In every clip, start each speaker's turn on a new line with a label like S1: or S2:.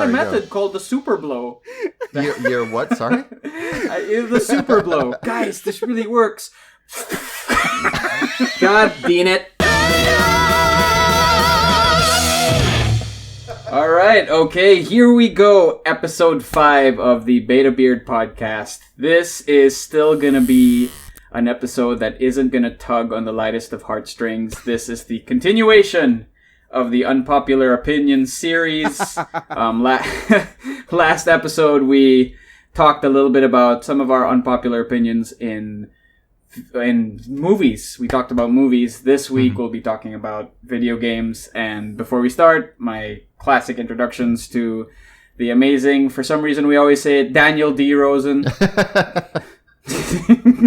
S1: a method called the super blow.
S2: You're what? Sorry?
S1: The super blow. Guys, this really works. God damn it. All right, okay, here we go. Episode 5 of the BetaBeard podcast. This is still going to be an episode that isn't going to tug on the lightest of heartstrings. This is the continuation of the Unpopular Opinion series. Last episode, we talked a little bit about some of our unpopular opinions in movies. We talked about movies. This week, we'll be talking about video games. And before we start, my classic introductions to the amazing, for some reason we always say it, Daniel D. Rosen.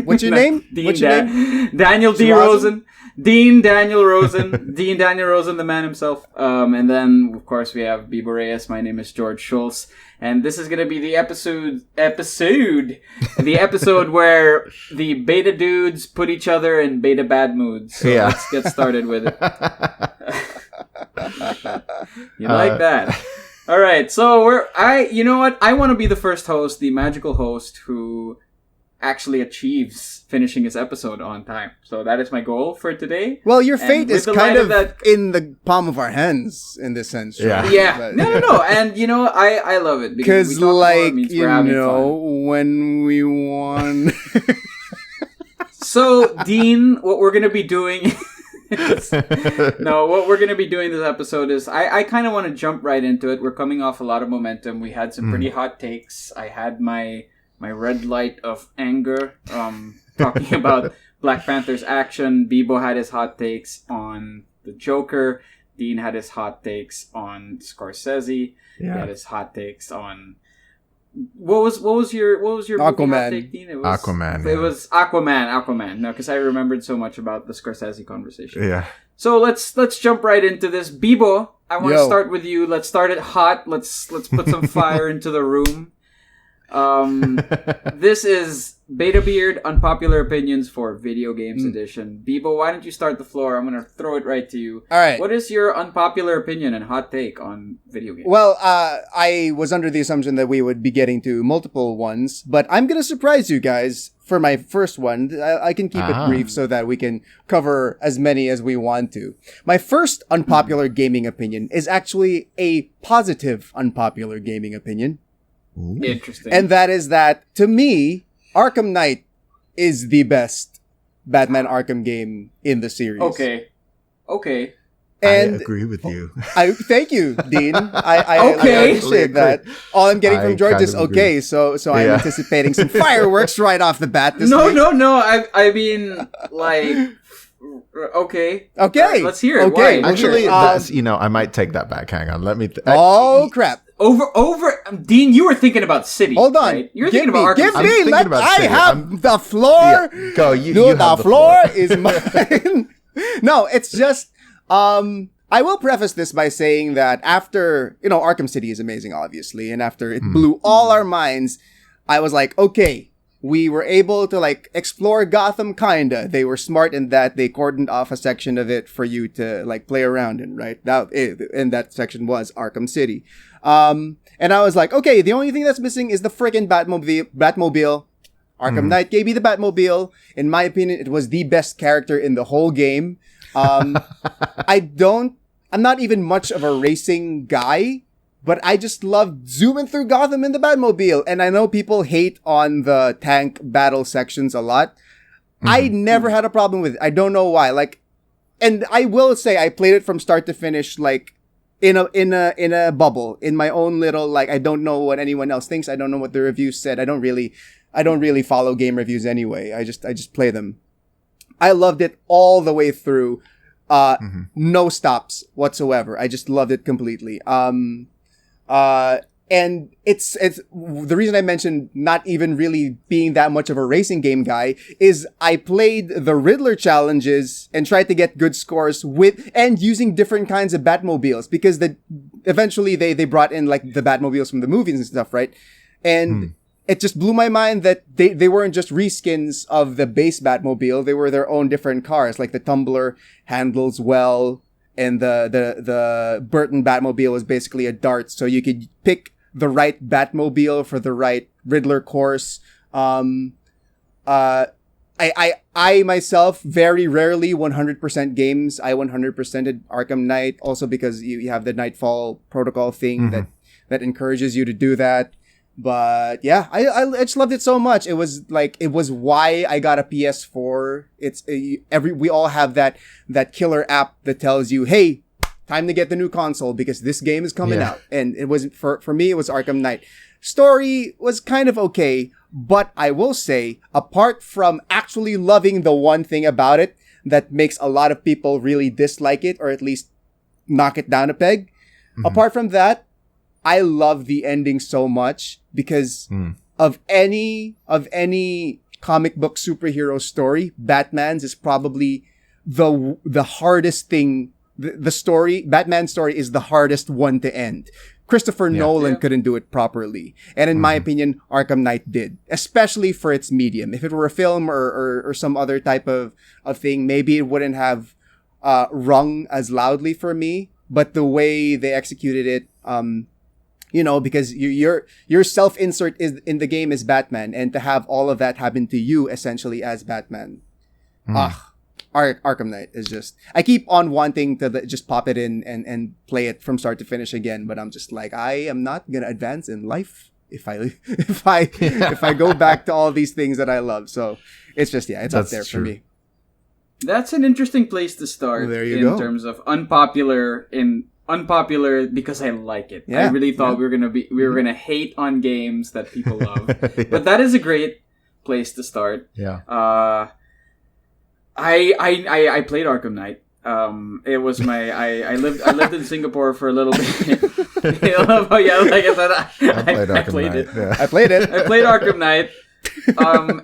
S3: What's your name?
S1: Daniel D. Rosen. Dean Daniel Rosen. Dean Daniel Rosen, the man himself. And then, of course, we have Bibo Reyes. My name is George Schulze. And this is going to be the episode where the beta dudes put each other in beta bad moods. So let's get started with it. You like that? All right. So you know what? I want to be the first host, the magical host who actually achieves finishing his episode on time. So that is my goal for today.
S3: Well, your fate is kind of in the palm of our hands in this sense. Right?
S1: Yeah. But, no. And, you know, I love it.
S3: Because, like, you know, when we won...
S1: So, Dean, what we're going to be doing... what we're going to be doing this episode is... I kind of want to jump right into it. We're coming off a lot of momentum. We had some pretty hot takes. I had my red light of anger, talking about Black Panther's action. Bibo had his hot takes on the Joker. Dean had his hot takes on Scorsese. Yeah. He had his hot takes on what was your
S3: Aquaman.
S1: Hot take, Dean? It was
S2: Aquaman.
S1: It was Aquaman. No, because I remembered so much about the Scorsese conversation.
S2: Yeah. So
S1: let's jump right into this. Bibo, I want to start with you. Let's start it hot. Let's put some fire into the room. This is BetaBeard Unpopular Opinions for Video Games Edition. Bibo, why don't you start the floor? I'm going to throw it right to you.
S3: All right.
S1: What is your unpopular opinion and hot take on video games?
S3: Well, I was under the assumption that we would be getting to multiple ones, but I'm going to surprise you guys for my first one. I can keep it brief so that we can cover as many as we want to. My first unpopular gaming opinion is actually a positive unpopular gaming opinion.
S2: Ooh.
S1: Interesting.
S3: And that is that, to me, Arkham Knight is the best Batman Arkham game in the series.
S1: Okay.
S3: And
S2: I agree with you.
S3: Thank you, Dean. I appreciate that. All I'm getting from George is okay, so I'm anticipating some fireworks right off the bat this week.
S1: No. I mean, like... Okay. Let's hear it.
S3: Okay.
S1: Why?
S2: Actually, I might take that back. Hang on. Let me...
S3: crap.
S1: Over, Dean, you were thinking about City.
S3: Hold on.
S1: Right? You're thinking about Arkham
S3: City. I have the floor.
S2: Yeah, go. You have
S3: the floor is mine. No, it's just, I will preface this by saying that after, Arkham City is amazing, obviously. And after it blew all our minds, I was like, okay, we were able to explore Gotham kinda. They were smart in that they cordoned off a section of it for you to play around in, right? And that section was Arkham City. And I was like, okay, the only thing that's missing is the freaking Batmobile. Arkham Knight gave me the Batmobile. In my opinion, it was the best character in the whole game. I'm not even much of a racing guy, but I just loved zooming through Gotham in the Batmobile. And I know people hate on the tank battle sections a lot. I never had a problem with it. I don't know why. And I will say I played it from start to finish, in a bubble, in my own little, I don't know what anyone else thinks. I don't know what the reviews said. I don't really follow game reviews anyway. I just play them. I loved it all the way through. No stops whatsoever. I just loved it completely. And it's the reason I mentioned not even really being that much of a racing game guy is I played the Riddler challenges and tried to get good scores and using different kinds of Batmobiles because eventually they brought in the Batmobiles from the movies and stuff, right? And it just blew my mind that they weren't just reskins of the base Batmobile. They were their own different cars. The Tumbler handles well. and the Burton Batmobile was basically a dart, so you could pick the right Batmobile for the right Riddler course. I myself very rarely 100% games. I 100%ed Arkham Knight also because you have the Nightfall protocol thing that encourages you to do that. But yeah, I just loved it so much. It was why I got a PS4. We all have that killer app that tells you, hey, time to get the new console because this game is coming out. And it wasn't for me. It was Arkham Knight. Story was kind of okay, but I will say, apart from actually loving the one thing about it that makes a lot of people really dislike it, or at least knock it down a peg, apart from that, I love the ending so much because of any comic book superhero story, Batman's is probably the hardest thing. The story, Batman's story, is the hardest one to end. Christopher Nolan couldn't do it properly. And in my opinion, Arkham Knight did. Especially for its medium. If it were a film or some other type of thing, maybe it wouldn't have rung as loudly for me. But the way they executed it, because your self-insert is in the game is Batman. And to have all of that happen to you, essentially, as Batman. Arkham Knight is just... I keep on wanting to just pop it in and play it from start to finish again, but I'm just like, I am not gonna advance in life if I go back to all these things that I love. So it's just it's up there for me.
S1: That's an interesting place to start.
S3: Well, there you go.
S1: In terms of unpopular because I like it. I really thought we were gonna hate on games that people love, but that is a great place to start.
S2: Yeah.
S1: I played Arkham Knight. It was I lived in Singapore for a little bit. Like I said, I played it.
S2: Yeah.
S3: I played it.
S1: I played Arkham Knight.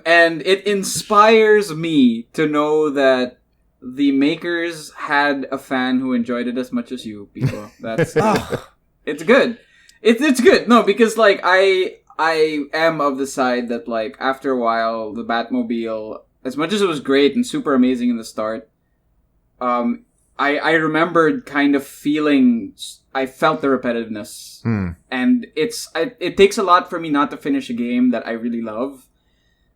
S1: And it inspires me to know that the makers had a fan who enjoyed it as much as you people. That's it's good. It's good. No, because like I am of the side that like after a while the Batmobile, as much as it was great and super amazing in the start, I remembered kind of I felt the repetitiveness. And it takes a lot for me not to finish a game that I really love.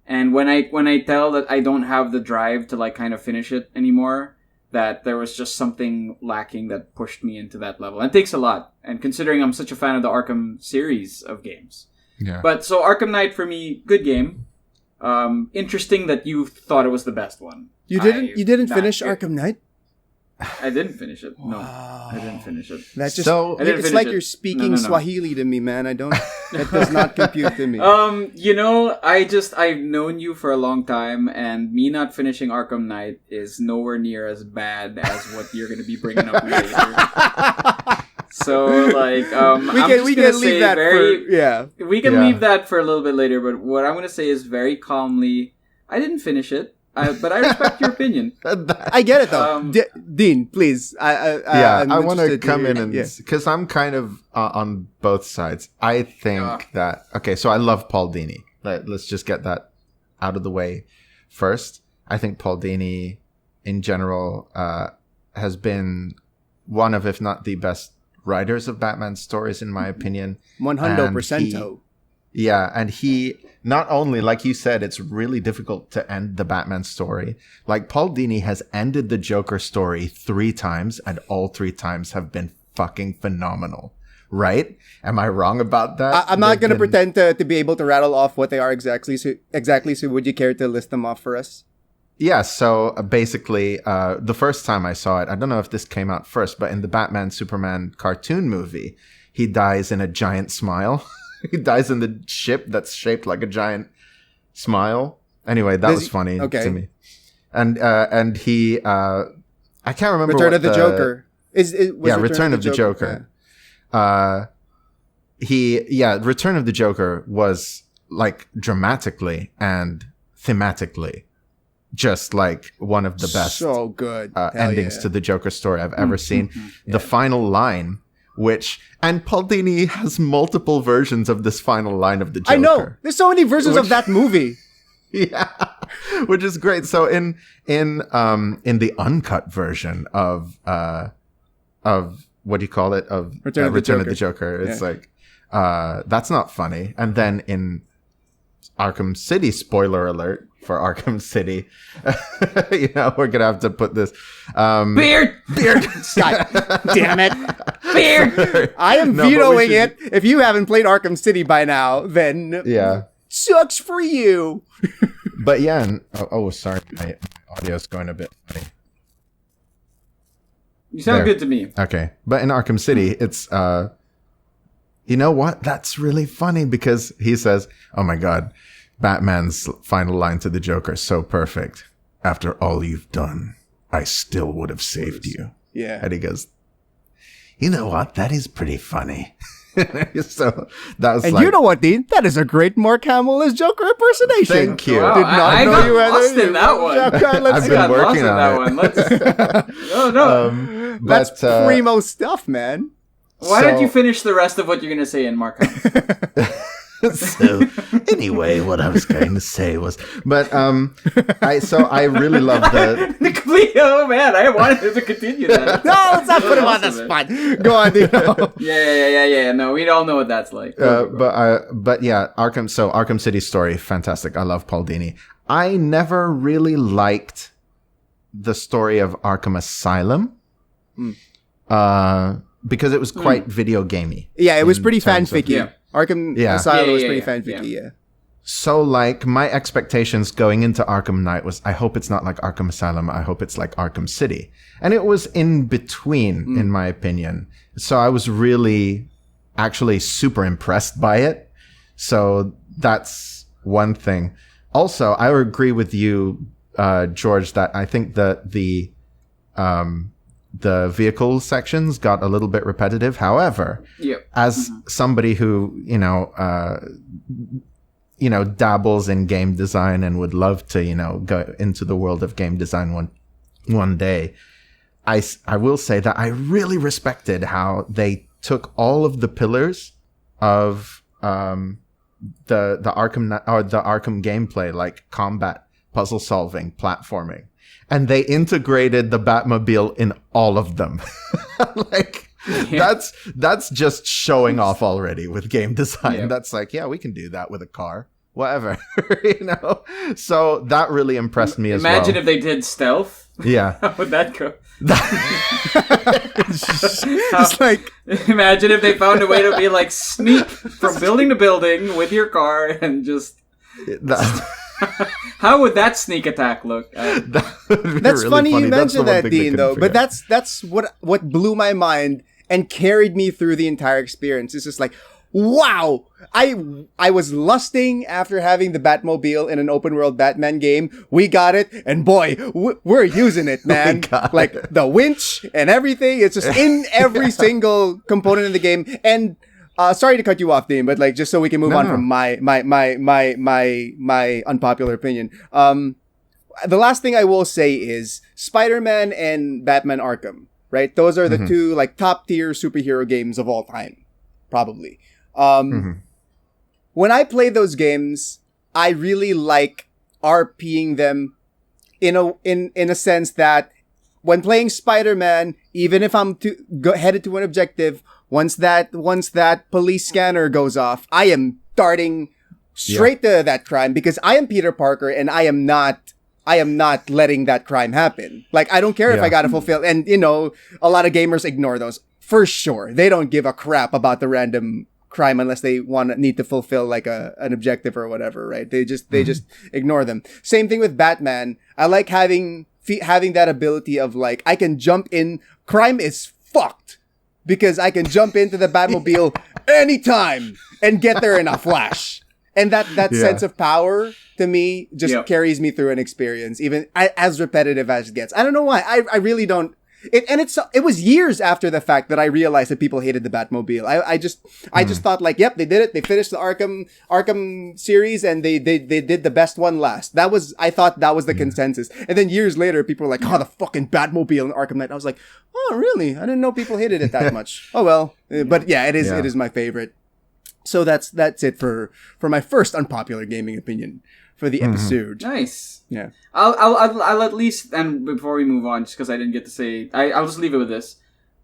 S1: And when I tell that I don't have the drive to like kind of finish it anymore, that there was just something lacking that pushed me into that level. And it takes a lot. And considering I'm such a fan of the Arkham series of games.
S2: Yeah.
S1: But so Arkham Knight for me, good game. Interesting that you thought it was the best one.
S3: You didn't finish Arkham Knight?
S1: I didn't finive it. No,
S3: Wow.
S1: I didn't finish it.
S3: That's just
S2: So-
S3: it's like you're speaking
S1: No.
S3: Swahili to me, man. That does not compute to me.
S1: I've known you for a long time, and me not finishing Arkham Knight is nowhere near as bad as what you're going to be bringing up later. So, like,
S3: we can leave that
S1: leave that for a little bit later. But what I'm going to say is very calmly, I didn't finish it. But I respect your opinion.
S3: I get it though. Dean, please.
S2: I want to
S3: interested
S2: come
S3: hear-
S2: in and because I'm kind of on both sides. I think that so I love Paul Dini. Let's just get that out of the way first. I think Paul Dini, in general, has been one of, if not the best writers of Batman stories, in my opinion.
S3: 100%.
S2: Yeah, and he not only, like you said, it's really difficult to end the Batman story. Like, Paul Dini has ended the Joker story 3 times, and all 3 times have been fucking phenomenal. Right? Am I wrong about that?
S3: I'm not going to pretend to be able to rattle off what they are exactly. So would you care to list them off for us?
S2: Yeah, so basically, the first time I saw it, I don't know if this came out first, but in the Batman Superman cartoon movie, he dies in a giant smile. He dies in the ship that's shaped like a giant smile. Anyway, that was funny to me. And he, I can't remember
S3: Return of the Joker.
S2: Return of the Joker. Return of the Joker was like dramatically and thematically just like one of the best
S3: so good
S2: endings to the Joker story I've ever seen. The final line, and Paul Dini has multiple versions of this final line of the Joker.
S3: I know. There's so many versions of that movie.
S2: Yeah, which is great. So in the uncut version of what do you call it? Of
S3: Return
S2: of the Joker. It's like, that's not funny. And then in Arkham City, spoiler alert for Arkham City, we're gonna have to put this
S1: Beard.
S3: God damn it,
S1: Beard.
S3: I am vetoing it. If you haven't played Arkham City by now, then sucks for you.
S2: But yeah, and, sorry, my audio's going a bit funny.
S1: You sound good to me.
S2: Okay, but in Arkham City, it's you know what? That's really funny because he says, "Oh my God, Batman's final line to the Joker is so perfect. After all you've done, I still would have saved you."
S3: Yeah,
S2: and he goes, "You know what? That is pretty funny." So that was,
S3: and you know what, Dean? That is a great Mark Hamill as Joker impersonation.
S2: Thank you.
S1: Wow,
S3: Did not
S1: I
S3: know
S1: got
S3: you had
S1: lost in that one.
S2: I've been working on
S1: that one. No.
S3: That's primo stuff, man.
S1: Why don't you finish the rest of what you're going to say in Mark Hamill?
S2: So anyway, what I was going to say was, but I really love the
S1: complete. Oh man, I wanted to continue that.
S3: No, let's not put him on the spot. Go on, Dino.
S1: Yeah. No, we all know what that's like.
S2: But yeah, Arkham City story, fantastic. I love Paul Dini. I never really liked the story of Arkham Asylum, because it was quite video gamey.
S3: Yeah, it was pretty fanficky. Arkham Asylum was pretty fanficky, yeah.
S2: So, like, my expectations going into Arkham Knight was, I hope it's not like Arkham Asylum. I hope it's like Arkham City. And it was in between, in my opinion. So I was really, actually super impressed by it. So that's one thing. Also, I agree with you, George, that I think that the vehicle sections got a little bit repetitive. However, as somebody who, dabbles in game design and would love to, go into the world of game design one day, I will say that I really respected how they took all of the pillars of the Arkham or the Arkham gameplay, like combat, puzzle solving, platforming, and they integrated the Batmobile in all of them. That's just showing off already with game design. Yeah. That's like, we can do that with a car, whatever, So that really impressed me as well.
S1: Imagine if they did stealth.
S2: Yeah.
S1: How would that go?
S3: It's like,
S1: imagine if they found a way to be like sneak from building to building with your car and just. How would that sneak attack look?
S3: That's
S2: really
S3: funny you mentioned that, Dean, though. But that's what blew my mind and carried me through the entire experience. It's just like, wow! I was lusting after having the Batmobile in an open world Batman game. We got it, and boy, we're using it, man. Like the winch and everything. It's just in every single component of the game. And sorry to cut you off, Dean, but like just so we can move on from my unpopular opinion. The last thing I will say is Spider-Man and Batman Arkham, right? Those are the two like top tier superhero games of all time, probably. When I play those games, I really like RPing them in a sense that when playing Spider-Man, even if I'm headed to an objective, once that police scanner goes off, I am darting straight to that crime because I am Peter Parker and I am not letting that crime happen. Like, I don't care if I gotta fulfill, and a lot of gamers ignore those for sure. They don't give a crap about the random crime unless they need to fulfill like an objective or whatever, right? They just ignore them. Same thing with Batman. I like having that ability of like, I can jump in. Crime is fucked because I can jump into the Batmobile anytime and get there in a flash. And that sense of power to me just carries me through an experience, even as repetitive as it gets. I don't know why. I really don't. It was years after the fact that I realized that people hated the Batmobile. I just thought like, yep, they did it. They finished the Arkham series and they did the best one last. I thought that was the consensus. And then years later, people were like, oh, the fucking Batmobile in Arkham Knight. I was like, oh, really? I didn't know people hated it that much. Oh, well. But yeah, it is my favorite. So that's it for my first unpopular gaming opinion for the episode.
S1: Nice.
S3: Yeah.
S1: I'll at least, and before we move on, just because I didn't get to say, I'll just leave it with this.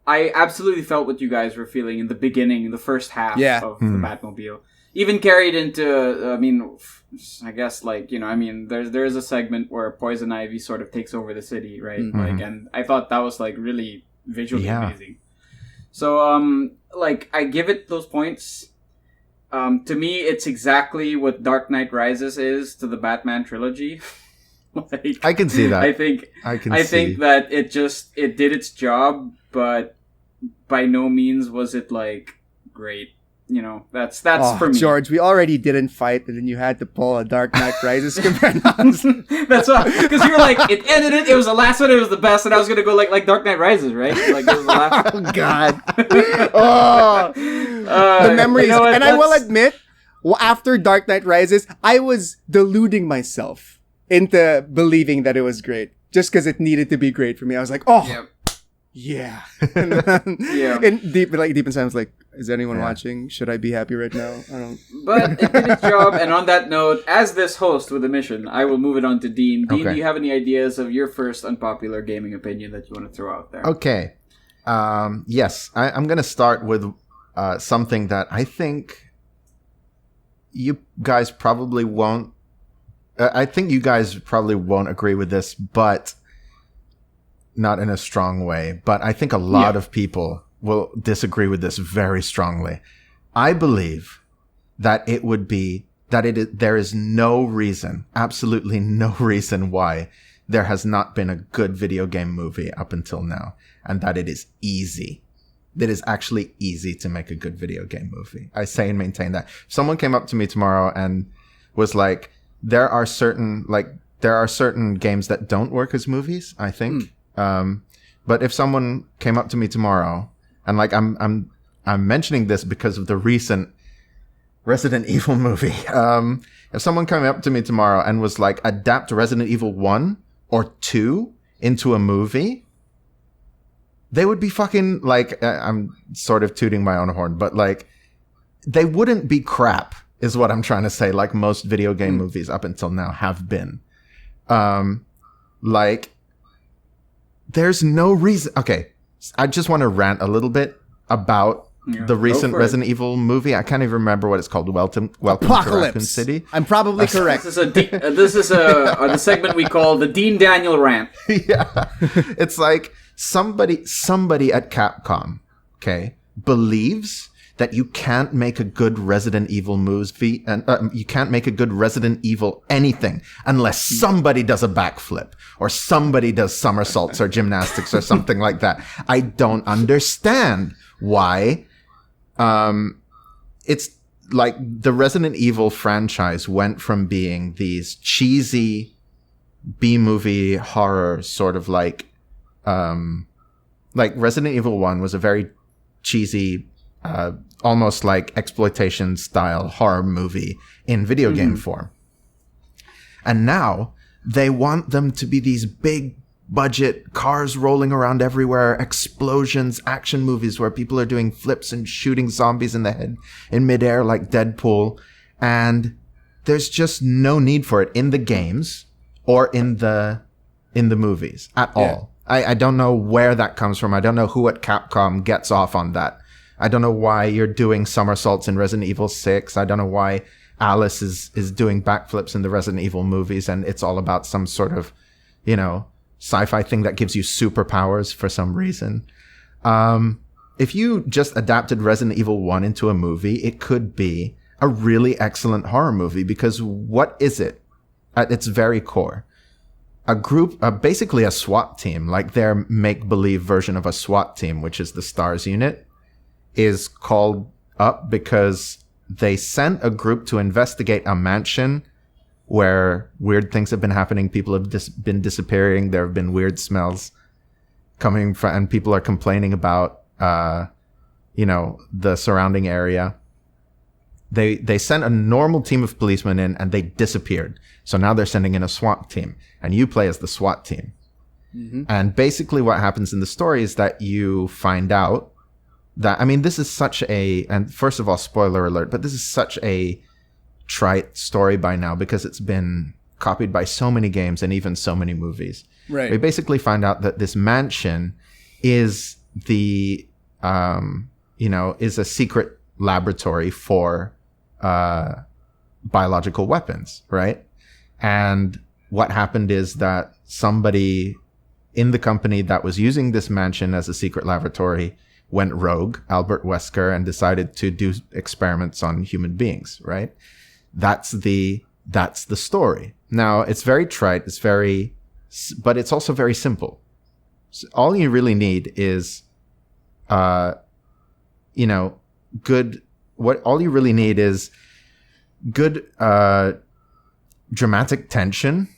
S1: I absolutely felt what you guys were feeling in the beginning, in the first half of the Batmobile. Even carried into, I mean, I guess, like, you know, I mean, there is a segment where Poison Ivy sort of takes over the city, right? Like, and I thought that was, like, really visually amazing. So, like, I give it those points. To me, it's exactly what Dark Knight Rises is to the Batman trilogy. Like,
S2: I can see that.
S1: I think that it did its job, but by no means was it, like, great. You know, that's for me.
S3: George, we already didn't fight, and then you had to pull a Dark Knight Rises comparison.
S1: That's why, because you were like, it ended it was the last one, it was the best, and I was gonna go like Dark Knight Rises, right? Like, it was the last one.
S3: Oh, God. The memories. You know what, and I will admit, after Dark Knight Rises, I was deluding myself into believing that it was great. Just because it needed to be great for me. I was like, yeah. And then, and deep inside, I was like, is anyone watching? Should I be happy right now? I don't.
S1: But it did its job. And on that note, as this host with a mission, I will move it on to Dean. Dean, do you have any ideas of your first unpopular gaming opinion that you want to throw out there?
S2: Okay. Yes, I'm going to start with something that I think you guys probably won't. I think you guys probably won't agree with this, but not in a strong way. But I think a lot of people will disagree with this very strongly. I believe that it would be that there is no reason, absolutely no reason why there has not been a good video game movie up until now, and that it is easy. It is actually easy to make a good video game movie. I say and maintain that. If someone came up to me tomorrow and was like, there are certain games that don't work as movies, I think. But if someone came up to me tomorrow, and like I'm mentioning this because of the recent Resident Evil movie. If someone came up to me tomorrow and was like, adapt Resident Evil 1 or 2 into a movie, they would be fucking like, I'm sort of tooting my own horn, but like, they wouldn't be crap, is what I'm trying to say, like most video game movies up until now have been. Like, there's no reason. Okay, I just want to rant a little bit about the recent Resident Evil movie. I can't even remember what it's called. Welcome to Raccoon City.
S3: I'm probably correct.
S1: This is the segment we call the Dean Daniel rant.
S2: Yeah, it's like somebody at Capcom, okay, believes that you can't make a good Resident Evil movie, and you can't make a good Resident Evil anything unless somebody does a backflip or somebody does somersaults or gymnastics or something like that. I don't understand why. It's like the Resident Evil franchise went from being these cheesy B-movie horror sort of like Resident Evil 1 was a very cheesy, almost like exploitation style horror movie in video game form. And now they want them to be these big budget cars rolling around everywhere, explosions, action movies where people are doing flips and shooting zombies in the head in midair like Deadpool. And there's just no need for it in the games or in the movies at all. I don't know where that comes from. I don't know who at Capcom gets off on that. I don't know why you're doing somersaults in Resident Evil 6. I don't know why Alice is doing backflips in the Resident Evil movies, and it's all about some sort of, you know, sci-fi thing that gives you superpowers for some reason. If you just adapted Resident Evil 1 into a movie, it could be a really excellent horror movie, because what is it at its very core? A group, basically a SWAT team, like their make-believe version of a SWAT team, which is the STARS unit, is called up because they sent a group to investigate a mansion where weird things have been happening. People have been disappearing. There have been weird smells coming from, and people are complaining about, the surrounding area. They sent a normal team of policemen in, and they disappeared. So now they're sending in a SWAT team, and you play as the SWAT team. Mm-hmm. And basically what happens in the story is that you find out that, I mean, this is such a, and first of all, spoiler alert, but this is such a trite story by now because it's been copied by so many games and even so many movies.
S3: Right.
S2: We basically find out that this mansion is the is a secret laboratory for biological weapons, right? And what happened is that somebody in the company that was using this mansion as a secret laboratory went rogue, Albert Wesker, and decided to do experiments on human beings, right? That's the story. Now, it's very trite, but it's also very simple. So all you really need is, all you really need is good, dramatic tension,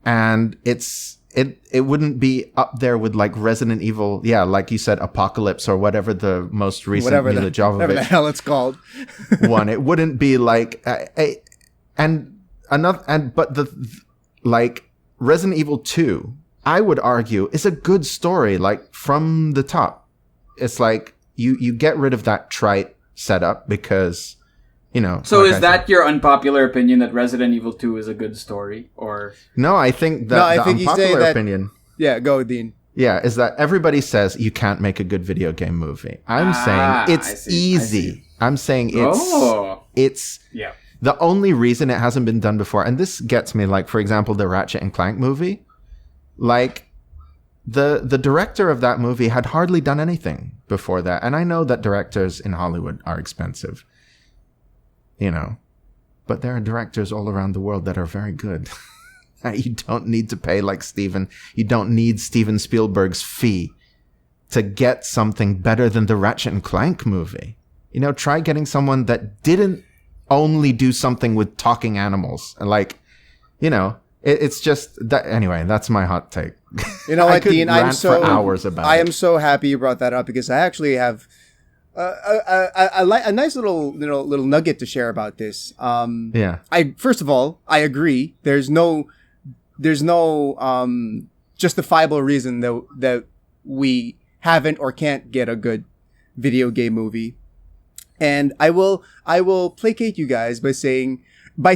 S2: and it wouldn't be up there with like Resident Evil, like you said, Apocalypse or whatever the most recent Mila Jovovich,
S3: whatever the hell it's called
S2: one. It wouldn't be like Resident Evil 2, I would argue, is a good story, like from the top. It's like you get rid of that trite setup because,
S1: So like is that your unpopular opinion that Resident Evil 2 is a good story, or?
S2: No, I think that the unpopular opinion.
S3: Yeah, go, Dean.
S2: Yeah, is that everybody says you can't make a good video game movie. I'm saying it's easy. I'm saying it's the only reason it hasn't been done before, and this gets me, like, for example, the Ratchet and Clank movie. Like, the director of that movie had hardly done anything before that. And I know that directors in Hollywood are expensive. But there are directors all around the world that are very good. You don't need to pay like Steven. You don't need Steven Spielberg's fee to get something better than the Ratchet and Clank movie. Try getting someone that didn't only do something with talking animals. Like, it's just that. Anyway, that's my hot take.
S3: You know what, Dean?
S2: I am
S3: so happy you brought that up because I actually have a nice little nugget to share about this. First of all, I agree. There's no justifiable reason that we haven't or can't get a good video game movie. And I will placate you guys by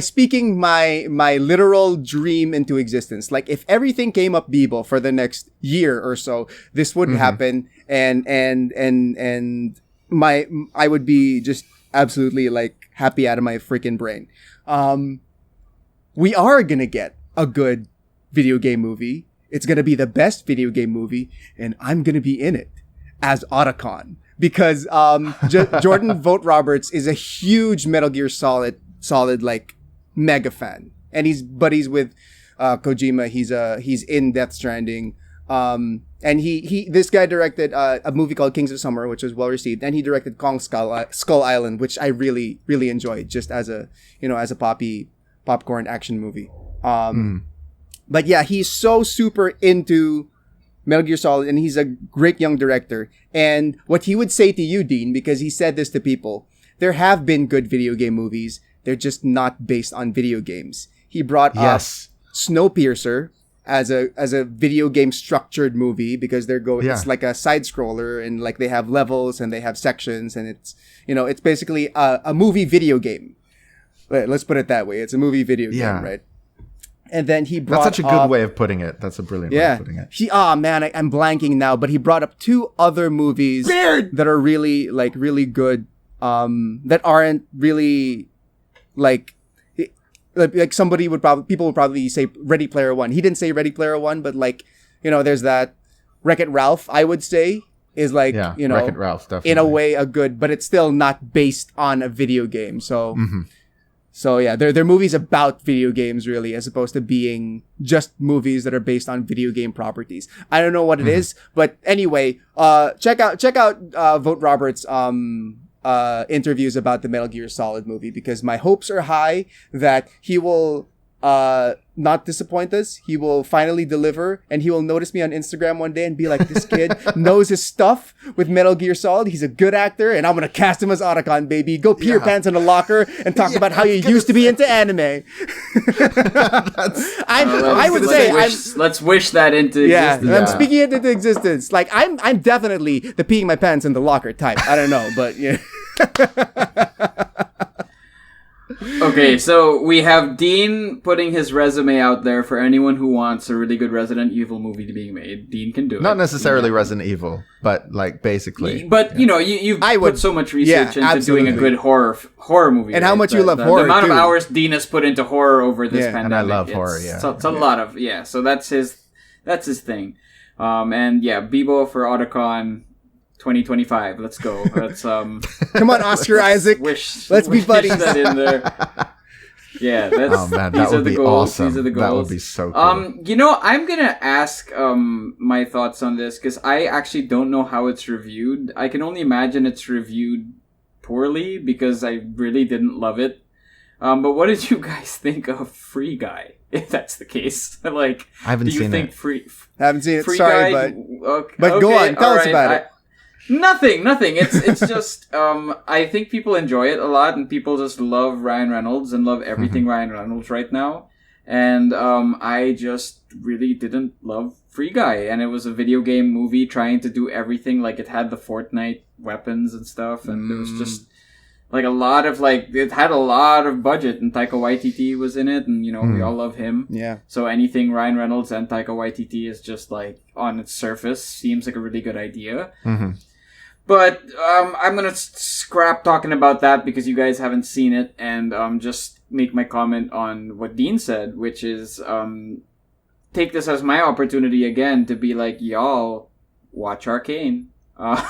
S3: speaking my literal dream into existence. Like, if everything came up Bibo for the next year or so, this wouldn't happen, and I would be just absolutely like happy out of my freaking brain. We are gonna get a good video game movie. It's gonna be the best video game movie, and I'm gonna be in it as Otacon. Because Jordan Vogt Roberts is a huge Metal Gear Solid like mega fan, and he's buddies with Kojima. He's in Death Stranding, and this guy directed a movie called Kings of Summer, which was well received, and he directed Kong Skull Island, which I really really enjoyed, just as a popcorn action movie. But yeah, he's so super into Metal Gear Solid, and he's a great young director. And what he would say to you, Dean, because he said this to people, there have been good video game movies. They're just not based on video games. He brought up Snowpiercer as a video game structured movie because it's like a side scroller, and like they have levels and they have sections, and it's basically a movie video game. Let's put it that way. It's a movie video game, right? And then he brought
S2: That's such a good way of putting it. That's a brilliant way of putting it.
S3: I'm blanking now, but he brought up two other movies that are really good, that aren't really like people would probably say Ready Player One. He didn't say Ready Player One, but there's that Wreck-It Ralph, I would say, is like,
S2: Wreck-It Ralph, definitely.
S3: In a way a good, but it's still not based on a video game. So, So yeah, they're movies about video games really, as opposed to being just movies that are based on video game properties. I don't know what it is, but anyway, check out Vogt Roberts' interviews about the Metal Gear Solid movie, because my hopes are high that he will not disappoint us. He will finally deliver, and he will notice me on Instagram one day and be like, this kid knows his stuff with Metal Gear Solid. He's a good actor, and I'm going to cast him as Otacon, baby. Go pee your pants in a locker and talk about how you used to be into anime.
S1: Let's wish that into existence.
S3: I'm speaking it into existence. Like, I'm definitely the peeing my pants in the locker type. I don't know, but yeah.
S1: Okay, so we have Dean putting his resume out there for anyone who wants a really good Resident Evil movie to be made. Dean can do it.
S2: Not necessarily Resident Evil, but like basically.
S1: But you know, you've put so much research into
S3: absolutely.
S1: doing a good horror movie.
S3: And how much you love horror,
S1: The amount
S3: too.
S1: of hours Dean has put into horror over this pandemic.
S2: And I love horror,
S1: So it's a lot of So that's his thing. And yeah, Bibo for Otacon 2025. Let's go. Let's
S3: Come on, Oscar Isaac. Let's be buddies.
S1: That in there. Yeah, that's.
S2: Oh man, that would be awesome.
S1: These are the goals.
S2: That would be so cool.
S1: You know, I'm gonna ask my thoughts on this because I actually don't know how it's reviewed. I can only imagine it's reviewed poorly because I really didn't love it. But what did you guys think of Free Guy? If that's the case, like,
S2: I haven't seen it.
S3: I haven't seen it.
S1: Free
S3: Sorry,
S1: Guy,
S3: but go on. Tell us about it.
S1: Nothing. It's just I think people enjoy it a lot, and people just love Ryan Reynolds and love everything Ryan Reynolds right now. And I just really didn't love Free Guy, and it was a video game movie trying to do everything. Like, it had the Fortnite weapons and stuff, and it was just like it had a lot of budget, and Taika Waititi was in it, and you know we all love him.
S3: Yeah.
S1: So anything Ryan Reynolds and Taika Waititi is just like on its surface seems like a really good idea.
S2: Mm-hmm.
S1: But I'm gonna scrap talking about that because you guys haven't seen it, and just make my comment on what Dean said, which is take this as my opportunity again to be like, y'all, watch Arcane.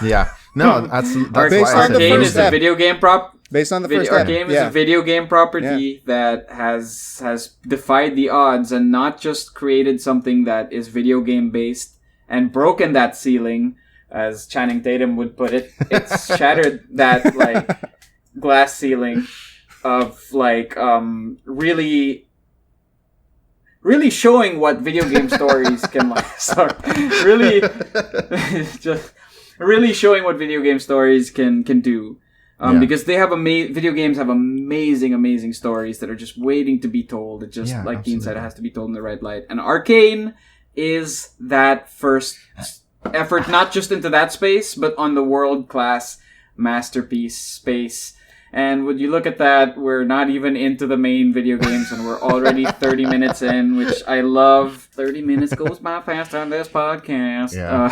S2: Yeah, no, that's
S3: based
S2: why
S3: on
S2: I
S3: the
S2: said
S1: Arcane
S3: first
S1: is a video game prop.
S3: Based on the first step.
S1: Arcane is a video game property that has defied the odds and not just created something that is video game based and broken that ceiling, as Channing Tatum would put it. It's shattered that like glass ceiling of like really showing what video game stories can like. Sorry, really, just really showing what video game stories can do. Because they have video games have amazing stories that are just waiting to be told. It just, like Dean said, it has to be told in the right light. And Arcane is that first effort, not just into that space, but on the world-class masterpiece space. And when you look at that, we're not even into the main video games, and we're already 30 minutes in, which I love. 30 minutes goes by fast on this podcast.
S2: Yeah.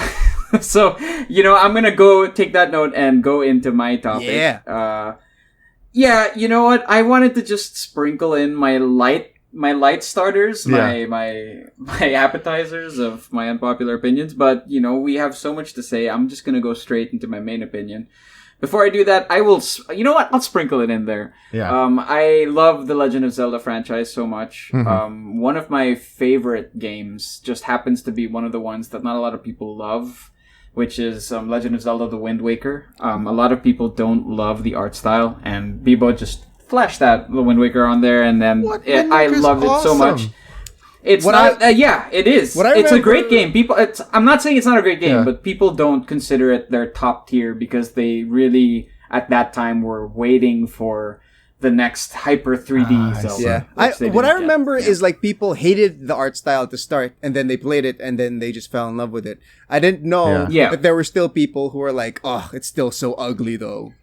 S1: So, you know, I'm going to go take that note and go into my topic. Yeah, you know what? I wanted to just sprinkle in my light starters, my appetizers of my unpopular opinions. But, you know, we have so much to say. I'm just going to go straight into my main opinion. Before I do that, I will... You know what? I'll sprinkle it in there.
S2: Yeah.
S1: I love the Legend of Zelda franchise so much.
S2: Mm-hmm.
S1: One of my favorite games just happens to be one of the ones that not a lot of people love, which is Legend of Zelda: The Wind Waker. A lot of people don't love the art style, and Bibo just flashed that The Wind Waker on there, and then I loved it so much. It's it is. It's a great game. I'm not saying it's not a great game, but people don't consider it their top tier because they really, at that time, were waiting for the next hyper 3D Zelda.
S3: What I remember is like people hated the art style to start, and then they played it, and then they just fell in love with it. I didn't know that there were still people who were like, "Oh, it's still so ugly, though."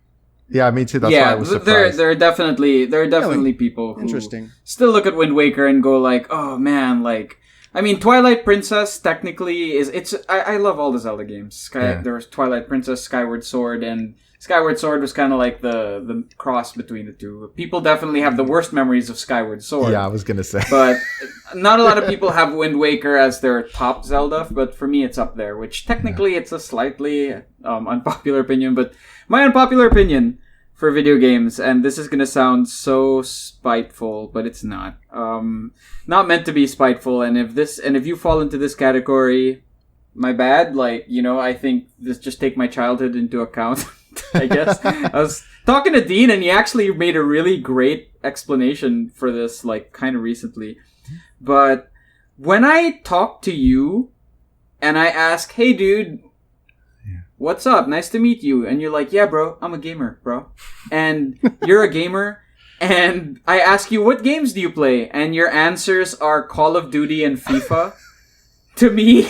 S2: Yeah, me too. That's why I was surprised.
S1: There are definitely people who still look at Wind Waker and go like, "Oh man, like." I mean, Twilight Princess technically I love all the Zelda games. There was Twilight Princess, Skyward Sword, and Skyward Sword was kind of like the cross between the two. People definitely have the worst memories of Skyward Sword.
S2: Yeah, I was gonna say.
S1: But not a lot of people have Wind Waker as their top Zelda, but for me it's up there, which technically it's a slightly unpopular opinion, but my unpopular opinion for video games, and this is gonna sound so spiteful, but it's not. Not meant to be spiteful, and if you fall into this category, my bad. Like, you know, I think this just take my childhood into account. I guess I was talking to Dean, and he actually made a really great explanation for this, like, kind of recently. But when I talk to you and I ask, "Hey, dude, what's up? Nice to meet you," and you're like, "Yeah, bro, I'm a gamer, bro," and you're a gamer, and I ask you, "What games do you play?" and your answers are Call of Duty and FIFA. To me,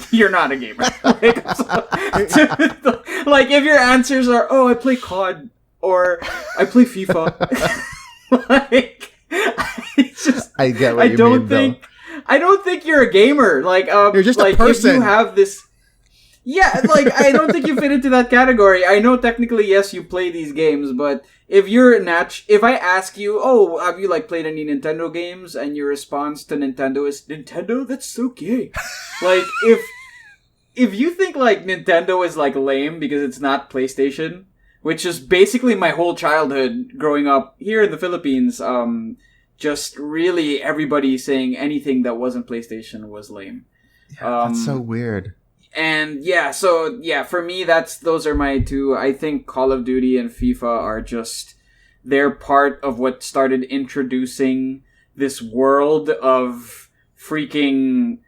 S1: you're not a gamer. Like, if your answers are, "Oh, I play COD," or "I play FIFA," Like,
S2: I get what
S1: I
S2: you
S1: don't
S2: mean,
S1: think, I don't think you're a gamer. Like,
S3: You're just
S1: like,
S3: a person.
S1: If you have this, yeah, like, I don't think you fit into that category. I know technically, yes, you play these games, but if you're if I ask you, oh, have you like played any Nintendo games, and your response to Nintendo is Nintendo, that's so gay. Like, if you think like Nintendo is like lame because it's not PlayStation, which is basically my whole childhood growing up here in the Philippines, just really everybody saying anything that wasn't PlayStation was lame.
S2: Yeah, that's so weird.
S1: And yeah, so yeah, for me, those are my two. I think Call of Duty and FIFA are just, they're part of what started introducing this world of freaking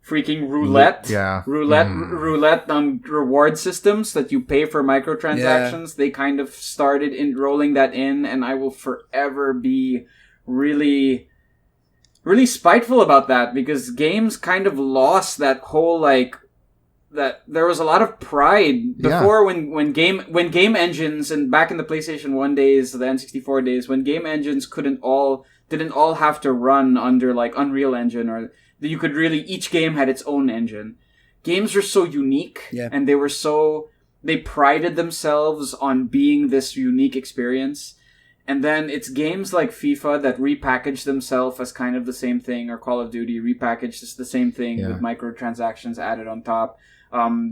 S1: roulette.
S2: Yeah.
S1: Roulette reward systems that you pay for microtransactions.
S3: Yeah.
S1: They kind of started rolling that in, and I will forever be really, really spiteful about that, because games kind of lost that whole like, that there was a lot of pride before when game engines, and back in the PlayStation 1 days, the N64 days, when game engines didn't all have to run under like Unreal Engine, or you could really, each game had its own engine. Games were so unique, and they prided themselves on being this unique experience. And then it's games like FIFA that repackage themselves as kind of the same thing, or Call of Duty repackaged as the same thing with microtransactions added on top.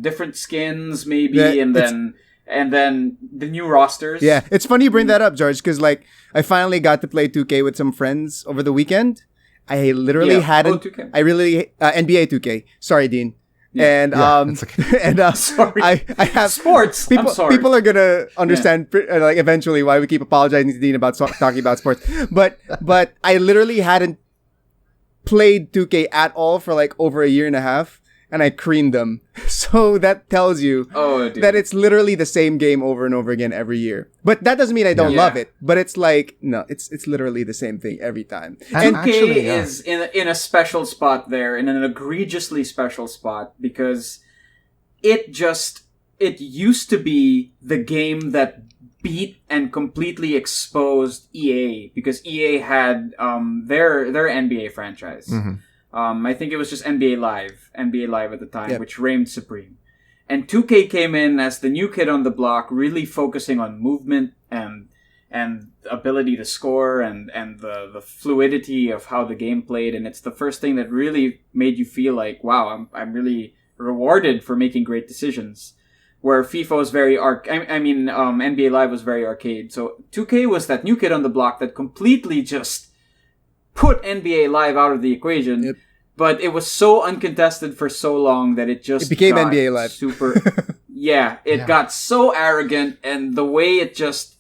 S1: Different skins maybe, and then the new rosters.
S3: Yeah, it's funny you bring that up, George, because like I finally got to play 2K with some friends over the weekend. I literally hadn't.
S1: 2K.
S3: I really NBA 2K. Sorry, Dean.
S2: Yeah.
S3: And
S2: It's okay.
S3: and
S1: Sorry.
S3: I have
S1: Sports.
S3: People,
S1: I'm sorry.
S3: people are gonna understand like eventually why we keep apologizing to Dean about talking about sports. But I literally hadn't played 2K at all for like over a year and a half, and I creamed them. So that tells you that it's literally the same game over and over again every year. But that doesn't mean I don't love it. But it's like, no, it's literally the same thing every time.
S2: And
S1: 2K is in a special spot there, in an egregiously special spot, because it used to be the game that beat and completely exposed EA, because EA had their NBA franchise.
S2: Mm-hmm.
S1: I think it was just NBA Live at the time, which reigned supreme. And 2K came in as the new kid on the block, really focusing on movement and ability to score and the fluidity of how the game played. And it's the first thing that really made you feel like, wow, I'm really rewarded for making great decisions. Where FIFA was very NBA Live was very arcade. So 2K was that new kid on the block that completely just put NBA Live out of the equation.
S3: Yep.
S1: But it was so uncontested for so long that it
S3: became NBA Live.
S1: Super. It got so arrogant, and the way it just,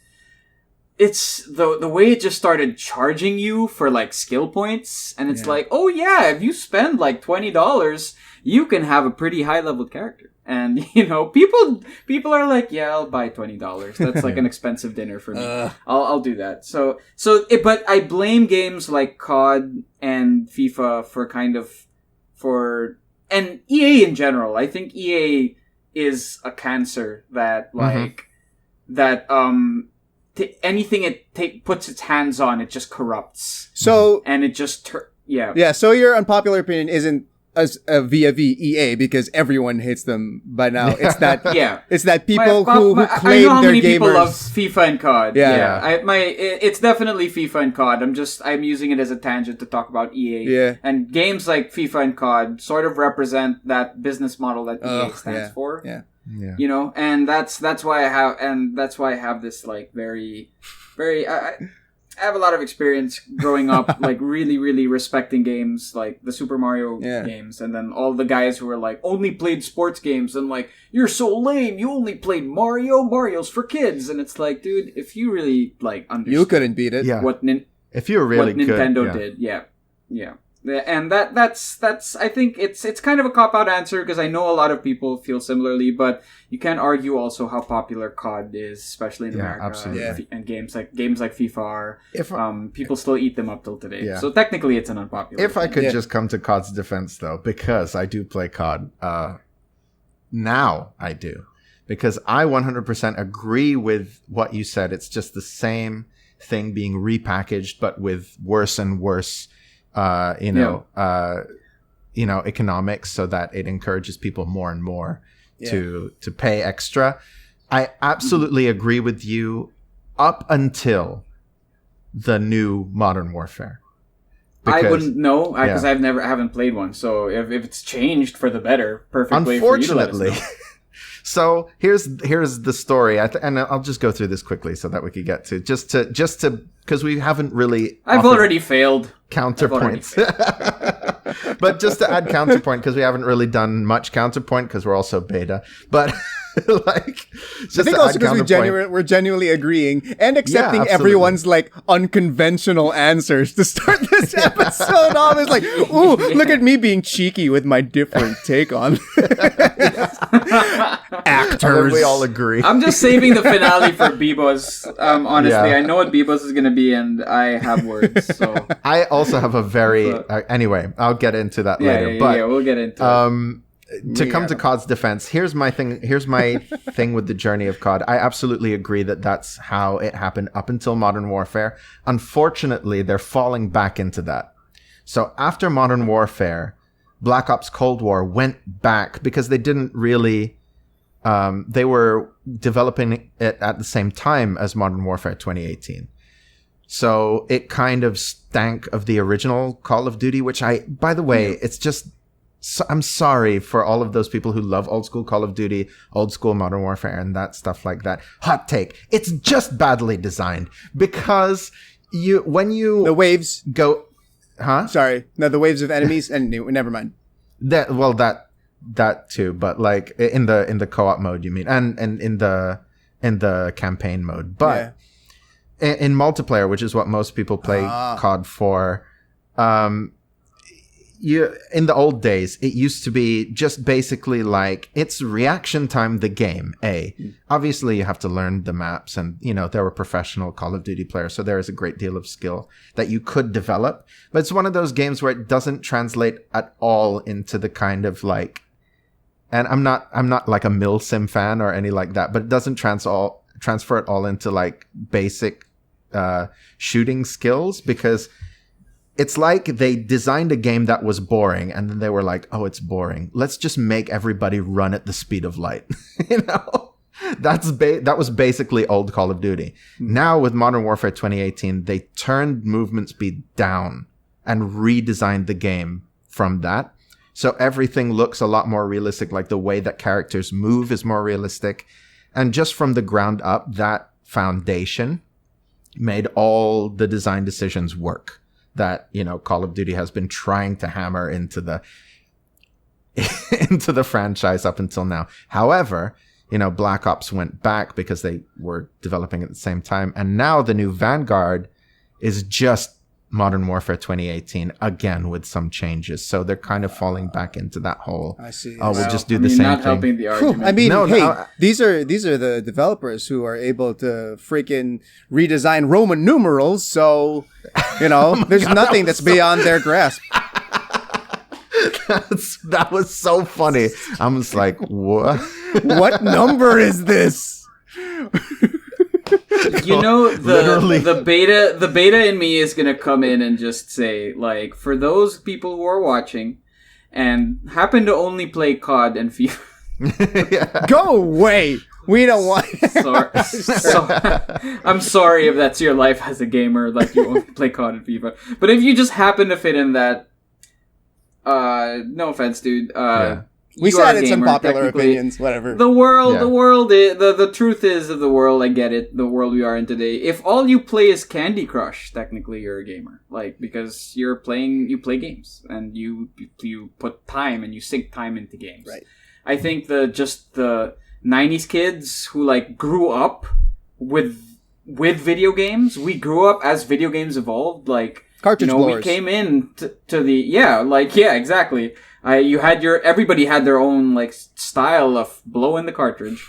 S1: the way it just started charging you for like skill points, and it's like, oh yeah, if you spend like $20, you can have a pretty high level character. And, you know, people are like, yeah, I'll buy $20. That's like an expensive dinner for me. I'll do that. But I blame games like COD and FIFA and EA in general. I think EA is a cancer that, like, anything it puts its hands on, it just corrupts.
S3: So,
S1: and it just,
S3: Yeah, so your unpopular opinion isn't via EA, because everyone hates them by now. It's that it's that people who claim
S1: I know how
S3: they're
S1: many
S3: gamers.
S1: people love FIFA and COD.
S3: Yeah.
S1: It's definitely FIFA and COD. I'm using it as a tangent to talk about EA.
S3: Yeah.
S1: And games like FIFA and COD sort of represent that business model that EA stands for.
S3: Yeah.
S2: Yeah.
S1: You know, and that's why I have this like very, very. I have a lot of experience growing up, like really, really respecting games like the Super Mario games, and then all the guys who are like only played sports games, and like, you're so lame, you only played Mario's for kids, and it's like, dude, if you really like understand,
S3: you couldn't beat it.
S2: Yeah.
S1: If you're really what Nintendo did, and that's I think it's kind of a cop out answer, because I know a lot of people feel similarly, but you can't argue also how popular COD is, especially in America.
S2: Absolutely.
S1: And games like FIFA are. People still eat them up till today. Yeah. So technically, it's an unpopular.
S2: If I could just come to COD's defense, though, because I do play COD, now I do, because I 100% agree with what you said. It's just the same thing being repackaged, but with worse and worse, economics, so that it encourages people more and more to pay extra. I absolutely agree with you up until the new Modern Warfare.
S1: I wouldn't know because I haven't played one. So if it's changed for the better, perfectly.
S2: Unfortunately. So here's the story, and I'll just go through this quickly so that we could get to just to because we haven't really.
S1: I've already failed.
S2: Counterpoints. But just to add counterpoint, because we haven't really done much counterpoint because we're also beta, but like just
S3: I think also because we're genuinely agreeing and accepting everyone's like unconventional answers to start this episode off. It's like, ooh, look at me being cheeky with my different take on actors.
S2: We all agree.
S1: I'm just saving the finale for Bibo's. Honestly, I know what Bibo's is going to be, and I have words. So
S2: I also have a very anyway. I'll get into that later.
S1: But we'll get into it.
S2: To come to COD's defense, here's my thing with the journey of COD. I absolutely agree that that's how it happened up until Modern Warfare. Unfortunately, they're falling back into that. So after Modern Warfare, Black Ops Cold War went back because they didn't really... they were developing it at the same time as Modern Warfare 2018. So it kind of stank of the original Call of Duty, which by the way, it's just... So I'm sorry for all of those people who love old school Call of Duty, old school Modern Warfare, and that stuff like that. Hot take. It's just badly designed because the
S3: waves
S2: go, huh?
S3: Sorry. No, the waves of enemies and never mind.
S2: That too, but like in the co-op mode, you mean, and in the campaign mode, but in multiplayer, which is what most people play COD for, in the old days, it used to be just basically like it's reaction time the game. Obviously you have to learn the maps, and there were professional Call of Duty players, so there is a great deal of skill that you could develop. But it's one of those games where it doesn't translate at all into the kind of like, and I'm not like a milsim fan or any like that, but it doesn't transfer it all into like basic shooting skills, because it's like they designed a game that was boring, and then they were like, oh, it's boring. Let's just make everybody run at the speed of light. That was basically old Call of Duty. Now with Modern Warfare 2018, they turned movement speed down and redesigned the game from that. So everything looks a lot more realistic, like the way that characters move is more realistic. And just from the ground up, that foundation made all the design decisions work that Call of Duty has been trying to hammer into the franchise up until now. However, Black Ops went back because they were developing at the same time, and now the new Vanguard is just Modern Warfare 2018 again with some changes. So they're kind of falling back into that whole.
S3: I see.
S2: Oh, we'll just do the same
S1: not
S2: thing.
S1: Helping the argument.
S3: I mean, these are the developers who are able to freaking redesign Roman numerals. So there's nothing that's beyond their grasp.
S2: That was so funny. I'm just like, what?
S3: What number is this?
S1: The beta in me is gonna come in and just say, like, for those people who are watching and happen to only play COD and FIFA,
S3: go away. We don't want.
S1: I'm sorry if that's your life as a gamer, like you only play COD and FIFA. But if you just happen to fit in that, no offense, dude.
S3: We said it's unpopular opinions, whatever.
S1: The truth is of the world, I get it, the world we are in today. If all you play is Candy Crush, technically you're a gamer. Like, because you play games, and you put time and you sink time into games.
S3: Right.
S1: I think the 90s kids who, like, grew up with video games, we grew up as video games evolved, like,
S3: cartridge blowers.
S1: We came in to the, exactly. Everybody had their own like style of blowing the cartridge.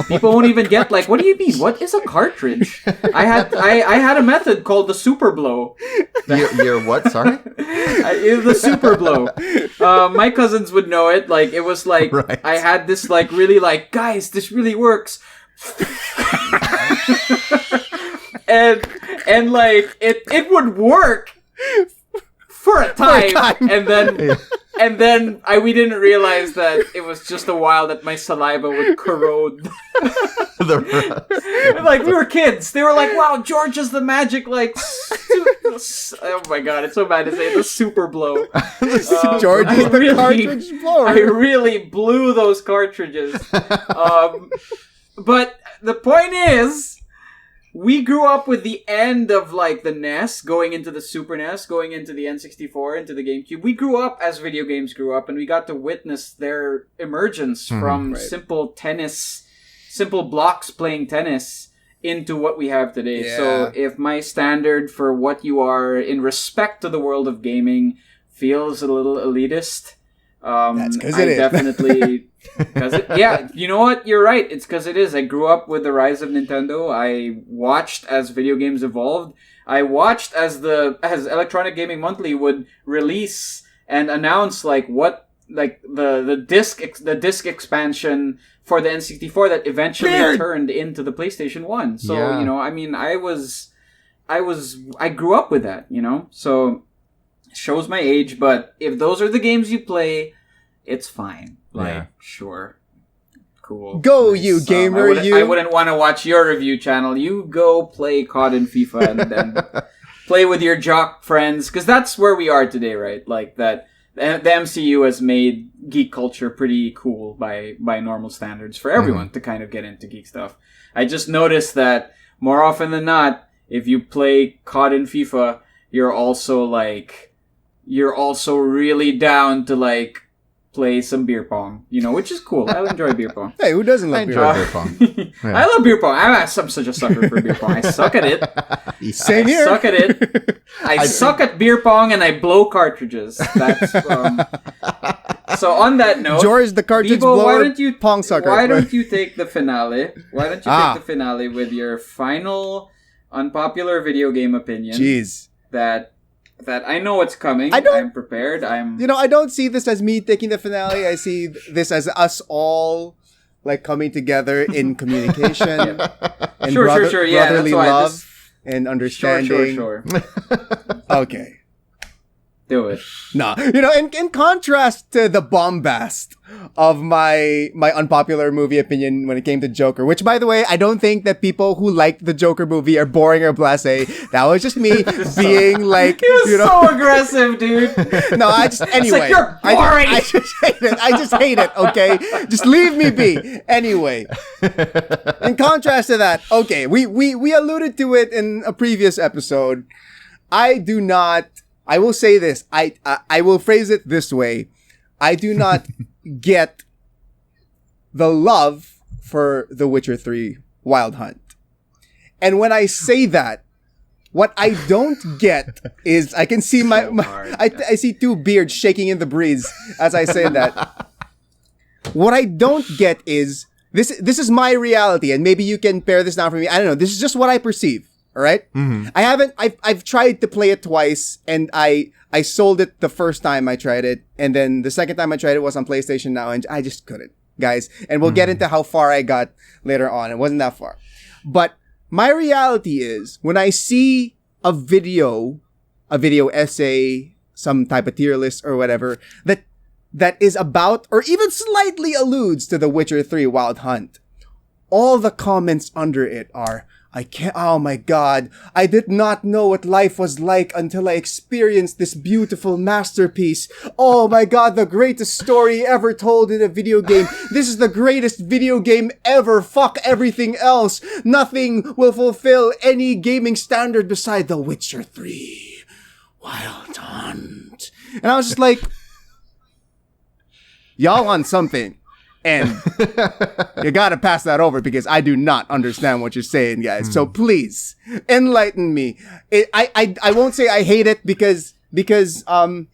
S1: People won't even get like, what do you mean? What is a cartridge? I had a method called the super blow.
S2: Your what? Sorry?
S1: The super blow. My cousins would know it. Like, it was like, right. I had this like really like, guys, this really works. And And like it would work for a time. And then we didn't realize that it was just a while that my saliva would corrode
S2: The rust.
S1: like we were kids. They were like, "Wow, George is the magic like." Oh my god, it's so bad to say the super blow.
S3: George is the cartridge blower.
S1: I really blew those cartridges. But the point is, we grew up with the end of like the NES, going into the Super NES, going into the N64, into the GameCube. We grew up as video games grew up, and we got to witness their emergence from simple blocks playing tennis into what we have today.
S3: Yeah.
S1: So if my standard for what you are in respect to the world of gaming feels a little elitist,
S3: That's because it is.
S1: Definitely... yeah, you know what? You're right. It's because it is. I grew up with the rise of Nintendo. I watched as video games evolved. I watched as Electronic Gaming Monthly would release and announce the disc expansion for the N64 that eventually turned into the PlayStation 1. So,
S2: Yeah.
S1: you know, I mean, I grew up with that, you know? So, shows my age, but if those are the games you play, it's fine. Like, sure. Cool.
S3: Go, you gamer,
S1: I wouldn't want to watch your review channel. You go play COD and FIFA and then play with your jock friends, because that's where we are today, right? Like, that the MCU has made geek culture pretty cool by normal standards for everyone to kind of get into geek stuff. I just noticed that more often than not, if you play COD and FIFA, you're also really down to like play some beer pong, you know, which is cool. I enjoy beer pong.
S3: Hey, who doesn't love beer
S2: pong? Yeah.
S1: I love beer pong. I'm such a sucker for beer pong. I suck at it.
S3: Same here.
S1: I suck at it. I suck at beer pong and I blow cartridges. That's so on that note,
S3: George the cartridge
S1: Bibo,
S3: blower, pong sucker.
S1: Why don't you take the finale? Why don't you take the finale with your final unpopular video game opinion?
S3: Jeez.
S1: That I know what's coming. I'm prepared.
S3: You know, I don't see this as me taking the finale. I see this as us all like coming together in communication and brotherly love and understanding.
S1: Sure.
S3: Okay.
S1: Do it.
S3: No, you know, in contrast to the bombast of my unpopular movie opinion when it came to Joker, which, by the way, I don't think that people who liked the Joker movie are boring or blasé. That was just me being like,
S1: so aggressive, dude.
S3: No, anyway.
S1: It's like, you're boring.
S3: I just hate it. Okay, just leave me be. Anyway, in contrast to that, okay, we alluded to it in a previous episode. I will say this. I will phrase it this way. I do not get the love for The Witcher 3 Wild Hunt. And when I say that, what I don't get is I can see I see two beards shaking in the breeze as I say that. What I don't get is this is my reality, and maybe you can pare this down for me. I don't know. This is just what I perceive. All right. Mm-hmm. I've tried to play it twice, and I sold it the first time I tried it, and then the second time I tried it was on PlayStation Now, and I just couldn't, guys. And we'll get into how far I got later on. It wasn't that far, but my reality is when I see a video essay, some type of tier list or whatever that is about or even slightly alludes to The Witcher 3 Wild Hunt, all the comments under it are, oh my God, I did not know what life was like until I experienced this beautiful masterpiece. Oh my God, the greatest story ever told in a video game. This is the greatest video game ever. Fuck everything else. Nothing will fulfill any gaming standard beside The Witcher 3 Wild Hunt. And I was just like, y'all on something. And you gotta pass that over because I do not understand what you're saying, guys. So please enlighten me. I won't say I hate it because I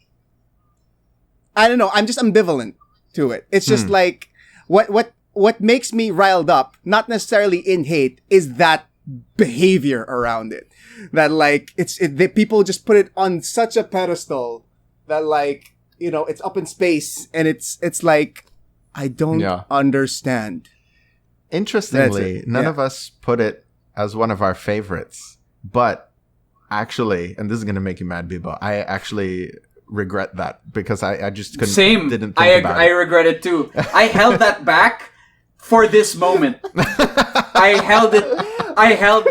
S3: don't know. I'm just ambivalent to it. It's just like what makes me riled up, not necessarily in hate, is that behavior around it. That like people just put it on such a pedestal that like, you know, it's up in space and it's like, I don't understand.
S2: Interestingly, none of us put it as one of our favorites, but actually, and this is going to make you mad, Bibo, I actually regret that because I just couldn't.
S1: Same.
S2: Didn't think about
S1: I
S2: it.
S1: regret it too. I held that back for this moment. I held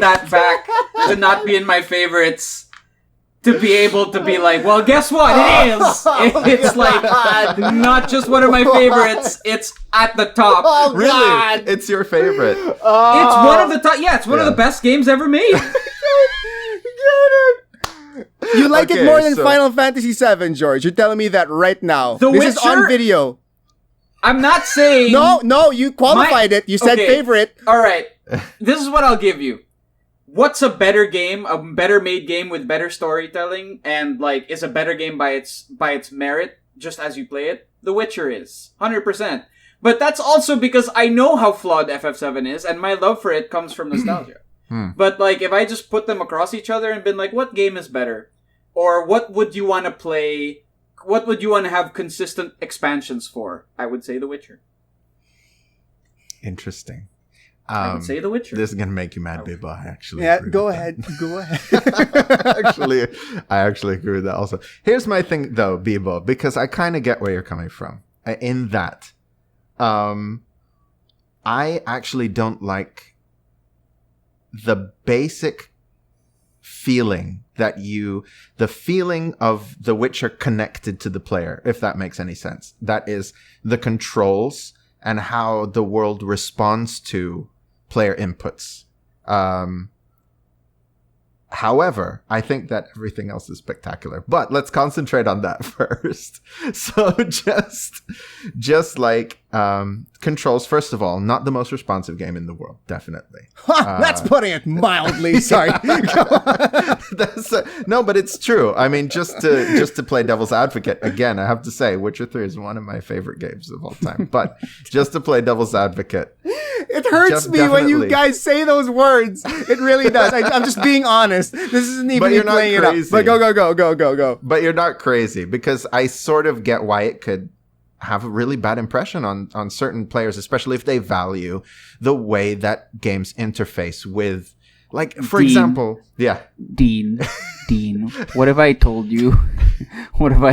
S1: that back to not be in my favorites. To be able to be like, well, guess what? It is. It's like not just one of my favorites. It's at the top.
S3: Oh,
S2: Really?
S3: God.
S2: It's your favorite.
S1: It's one of the top. Yeah, it's one of the best games ever made.
S3: You like it
S2: Okay,
S3: more than
S2: so-
S3: Final Fantasy VII, George. You're telling me that right now.
S1: The
S3: This is on
S1: Witcher?
S3: video.
S1: I'm not saying.
S3: No, you qualified it. You said
S1: Okay.
S3: favorite.
S1: All right. This is what I'll give you. What's a better game, a better made game with better storytelling, and like is a better game by its merit, just as you play it? The Witcher is 100%. But that's also because I know how flawed FF7 is, and my love for it comes from nostalgia. But like, if I just put them across each other and been like, what game is better, or what would you want to play? What would you want to have consistent expansions for? I would say The Witcher.
S2: Interesting.
S1: I would say The Witcher.
S2: This is gonna make you mad, Bibo. I actually
S3: Yeah,
S2: agree
S3: go
S2: with
S3: ahead. Go ahead.
S2: that. I actually agree with that also. Here's my thing though, Bibo, because I kind of get where you're coming from. In that, I actually don't like the basic feeling the feeling of The Witcher connected to the player, if that makes any sense. That is the controls and how the world responds to player inputs. However, I think that everything else is spectacular. But let's concentrate on that first. So just like controls, first of all, not the most responsive game in the world, definitely.
S3: That's putting it mildly. Sorry.
S2: No, but it's true. I mean, just to play devil's advocate again, I have to say, Witcher 3 is one of my favorite games of all time. But just to play devil's advocate,
S3: It hurts me when you
S2: definitely.
S3: guys say those words. It really does. I'm just being honest. This isn't even
S2: But
S3: me
S2: you're not
S3: playing it up.
S2: crazy.
S3: But go.
S2: But you're not crazy, because I sort of get why it could have a really bad impression on certain players, especially if they value the way that games interface with, like, for
S1: Dean.
S2: example, yeah.
S1: Dean, what have I told you? What have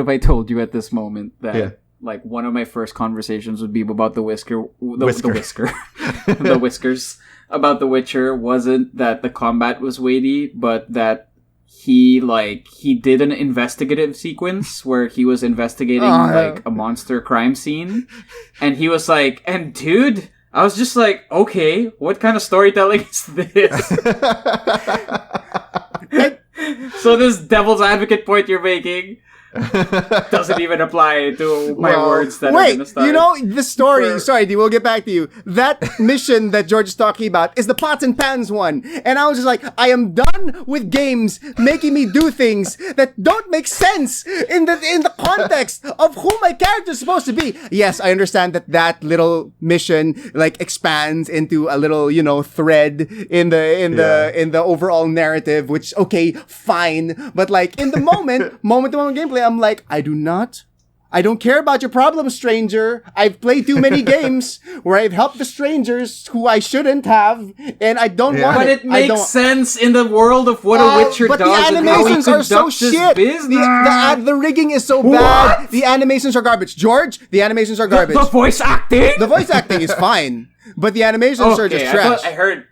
S1: I told you at this moment that
S2: Yeah.
S1: like one of my first conversations would be about the
S2: Whisker.
S1: the whiskers about The Witcher wasn't that the combat was weighty, but that he did an investigative sequence where he was investigating like a monster crime scene, and he was like, and dude, I was just like, okay, what kind of storytelling is this? So this devil's advocate point you're making doesn't even apply to my words that are
S3: Wait,
S1: going to start.
S3: you know, the story,
S1: For-
S3: sorry, D, we'll get back to you. That mission that George is talking about is the pots and pans one. And I was just like, I am done with games making me do things that don't make sense in the context of who my character is supposed to be. Yes, I understand that little mission like expands into a little, thread in the overall narrative, which, okay, fine. But like in the moment-to-moment gameplay, I'm like, I don't care about your problem, stranger. I've played too many games where I've helped the strangers who I shouldn't have, and I don't want
S1: But
S3: it.
S1: it makes sense in the world of what a Witcher
S3: but
S1: does
S3: the
S1: and how he
S3: animations are so
S1: conducts his
S3: shit.
S1: business.
S3: The rigging is so bad. The animations are garbage. George, the animations are garbage.
S1: The voice acting?
S3: The voice acting is fine, but the animations are just trash.
S1: I heard.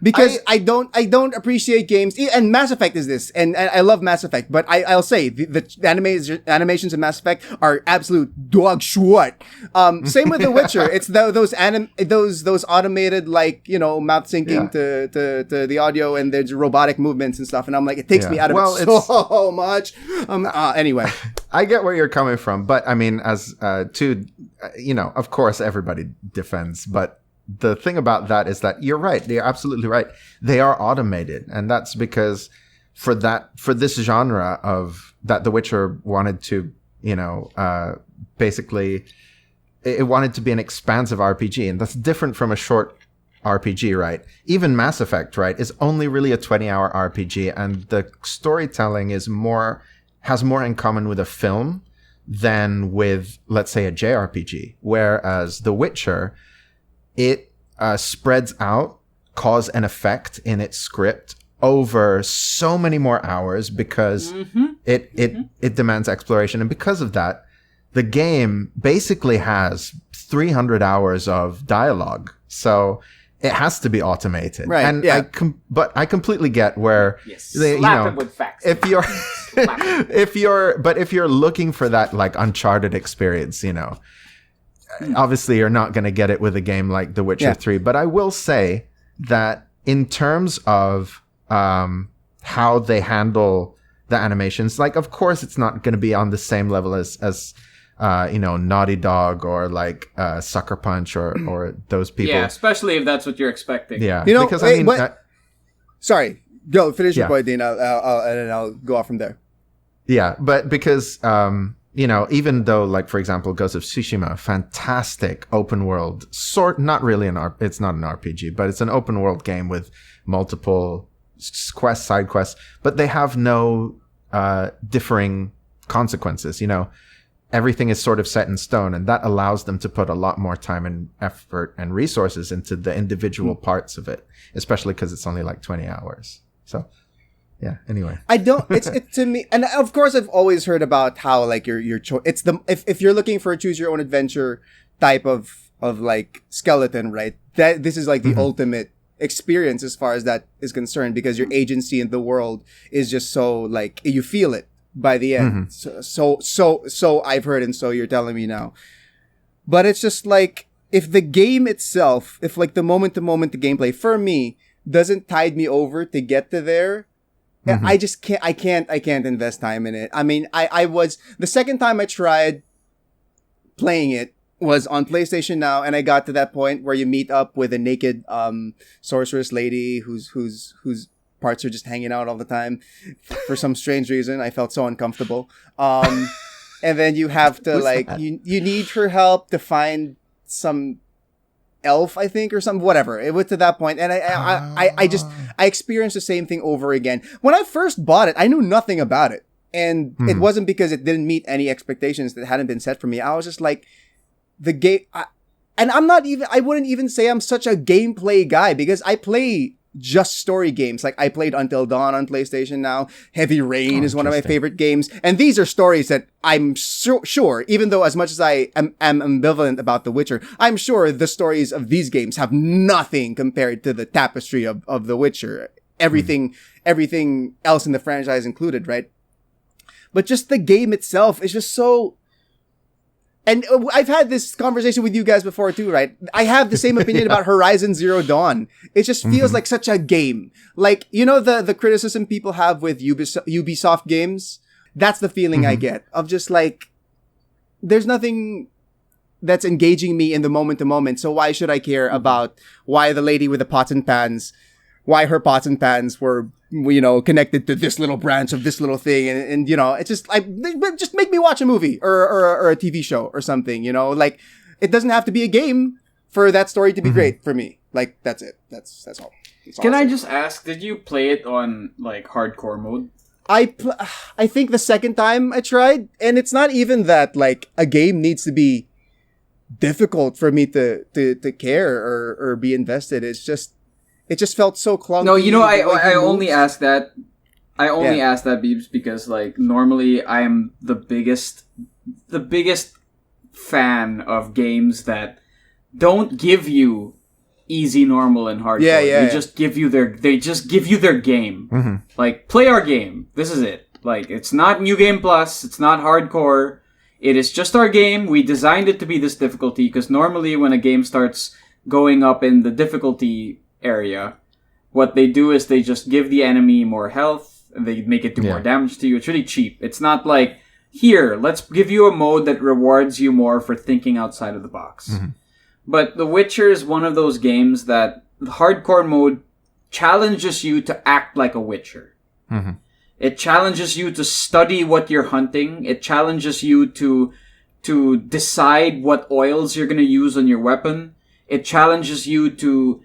S3: Because I don't appreciate games, and Mass Effect is this, and I love Mass Effect, but I'll say the animations in Mass Effect are absolute dog shit. Same with The Witcher. It's those automated, like, mouth syncing to the audio, and there's robotic movements and stuff, and I'm like, it takes me out of it so much. Anyway,
S2: I get where you're coming from, but I mean, as of course everybody defends, but the thing about that is that you're right. You're absolutely right. They are automated. And that's because for this genre of that The Witcher wanted to, basically it wanted to be an expansive RPG. And that's different from a short RPG, right? Even Mass Effect, right, is only really a 20-hour RPG. And the storytelling has more in common with a film than with, let's say, a JRPG. Whereas The Witcher, it spreads out cause and effect in its script over so many more hours because it demands exploration. And because of that, the game basically has 300 hours of dialogue. So it has to be automated.
S3: Right.
S2: And
S3: yeah.
S2: but I completely get where
S1: Slap it with facts.
S2: if you're looking for that like Uncharted experience, obviously you're not going to get it with a game like The Witcher 3. But I will say that in terms of how they handle the animations, like of course it's not going to be on the same level as Naughty Dog or like Sucker Punch or those people.
S1: Yeah, especially if that's what you're expecting.
S2: Yeah,
S3: because sorry, go finish your point, Dean. I'll go off from there.
S2: Yeah, but because even though, like for example, Ghost of Tsushima, fantastic open world, not really it's not an RPG, but it's an open world game with multiple quests, side quests, but they have no differing consequences. Everything is sort of set in stone, and that allows them to put a lot more time and effort and resources into the individual parts of it, especially because it's only like 20 hours. So, yeah. Anyway,
S3: it's to me, and of course, I've always heard about how like your choice. It's if you're looking for a choose your own adventure type of like skeleton, right? That this is like the ultimate experience as far as that is concerned, because your agency in the world is just so like you feel it by the end. So I've heard, and so you're telling me now. But it's just like, if the game itself, if like the moment to moment the gameplay for me doesn't tide me over to get to there, I just can't invest time in it. I mean, I was, the second time I tried playing it was on PlayStation Now, and I got to that point where you meet up with a naked sorceress lady whose parts are just hanging out all the time. For some strange reason, I felt so uncomfortable. And then you have to like you need her help to find some elf, I think, or some whatever. It was to that point, and I experienced the same thing over again. When I first bought it, I knew nothing about it, and it wasn't because it didn't meet any expectations that hadn't been set for me. I was just like, the game, and I wouldn't even say I'm such a gameplay guy, because I play just story games. Like I played Until Dawn on PlayStation Now. Heavy Rain is one of my favorite games. And these are stories that I'm sure, even though as much as I am ambivalent about The Witcher, I'm sure the stories of these games have nothing compared to the tapestry of The Witcher. Everything else in the franchise included, right? But just the game itself is just so... And I've had this conversation with you guys before too, right? I have the same opinion about Horizon Zero Dawn. It just feels like such a game. Like, the criticism people have with Ubisoft games? That's the feeling I get of just like, there's nothing that's engaging me in the moment to moment. So why should I care about why the lady with the pots and pans, why her pots and pans were, connected to this little branch of this little thing. And it's just just make me watch a movie or a TV show or something, like it doesn't have to be a game for that story to be great for me. Like, that's it. That's all.
S1: Can I just ask, did you play it on like hardcore mode?
S3: I think the second time I tried, and it's not even that like a game needs to be difficult for me to care or be invested. It just felt so clunky.
S1: No, I only ask that. I only ask that, Beebs, because like normally I am the biggest fan of games that don't give you easy, normal, and hardcore. They just give you their game. Like, play our game. This is it. Like, it's not New Game Plus. It's not hardcore. It is just our game. We designed it to be this difficulty, because normally when a game starts going up in the difficulty area, what they do is they just give the enemy more health, and they make it do more damage to you. It's really cheap. It's not like, here, let's give you a mode that rewards you more for thinking outside of the box. But The Witcher is one of those games that the hardcore mode challenges you to act like a Witcher. It challenges you to study what you're hunting. It challenges you to decide what oils you're going to use on your weapon. It challenges you to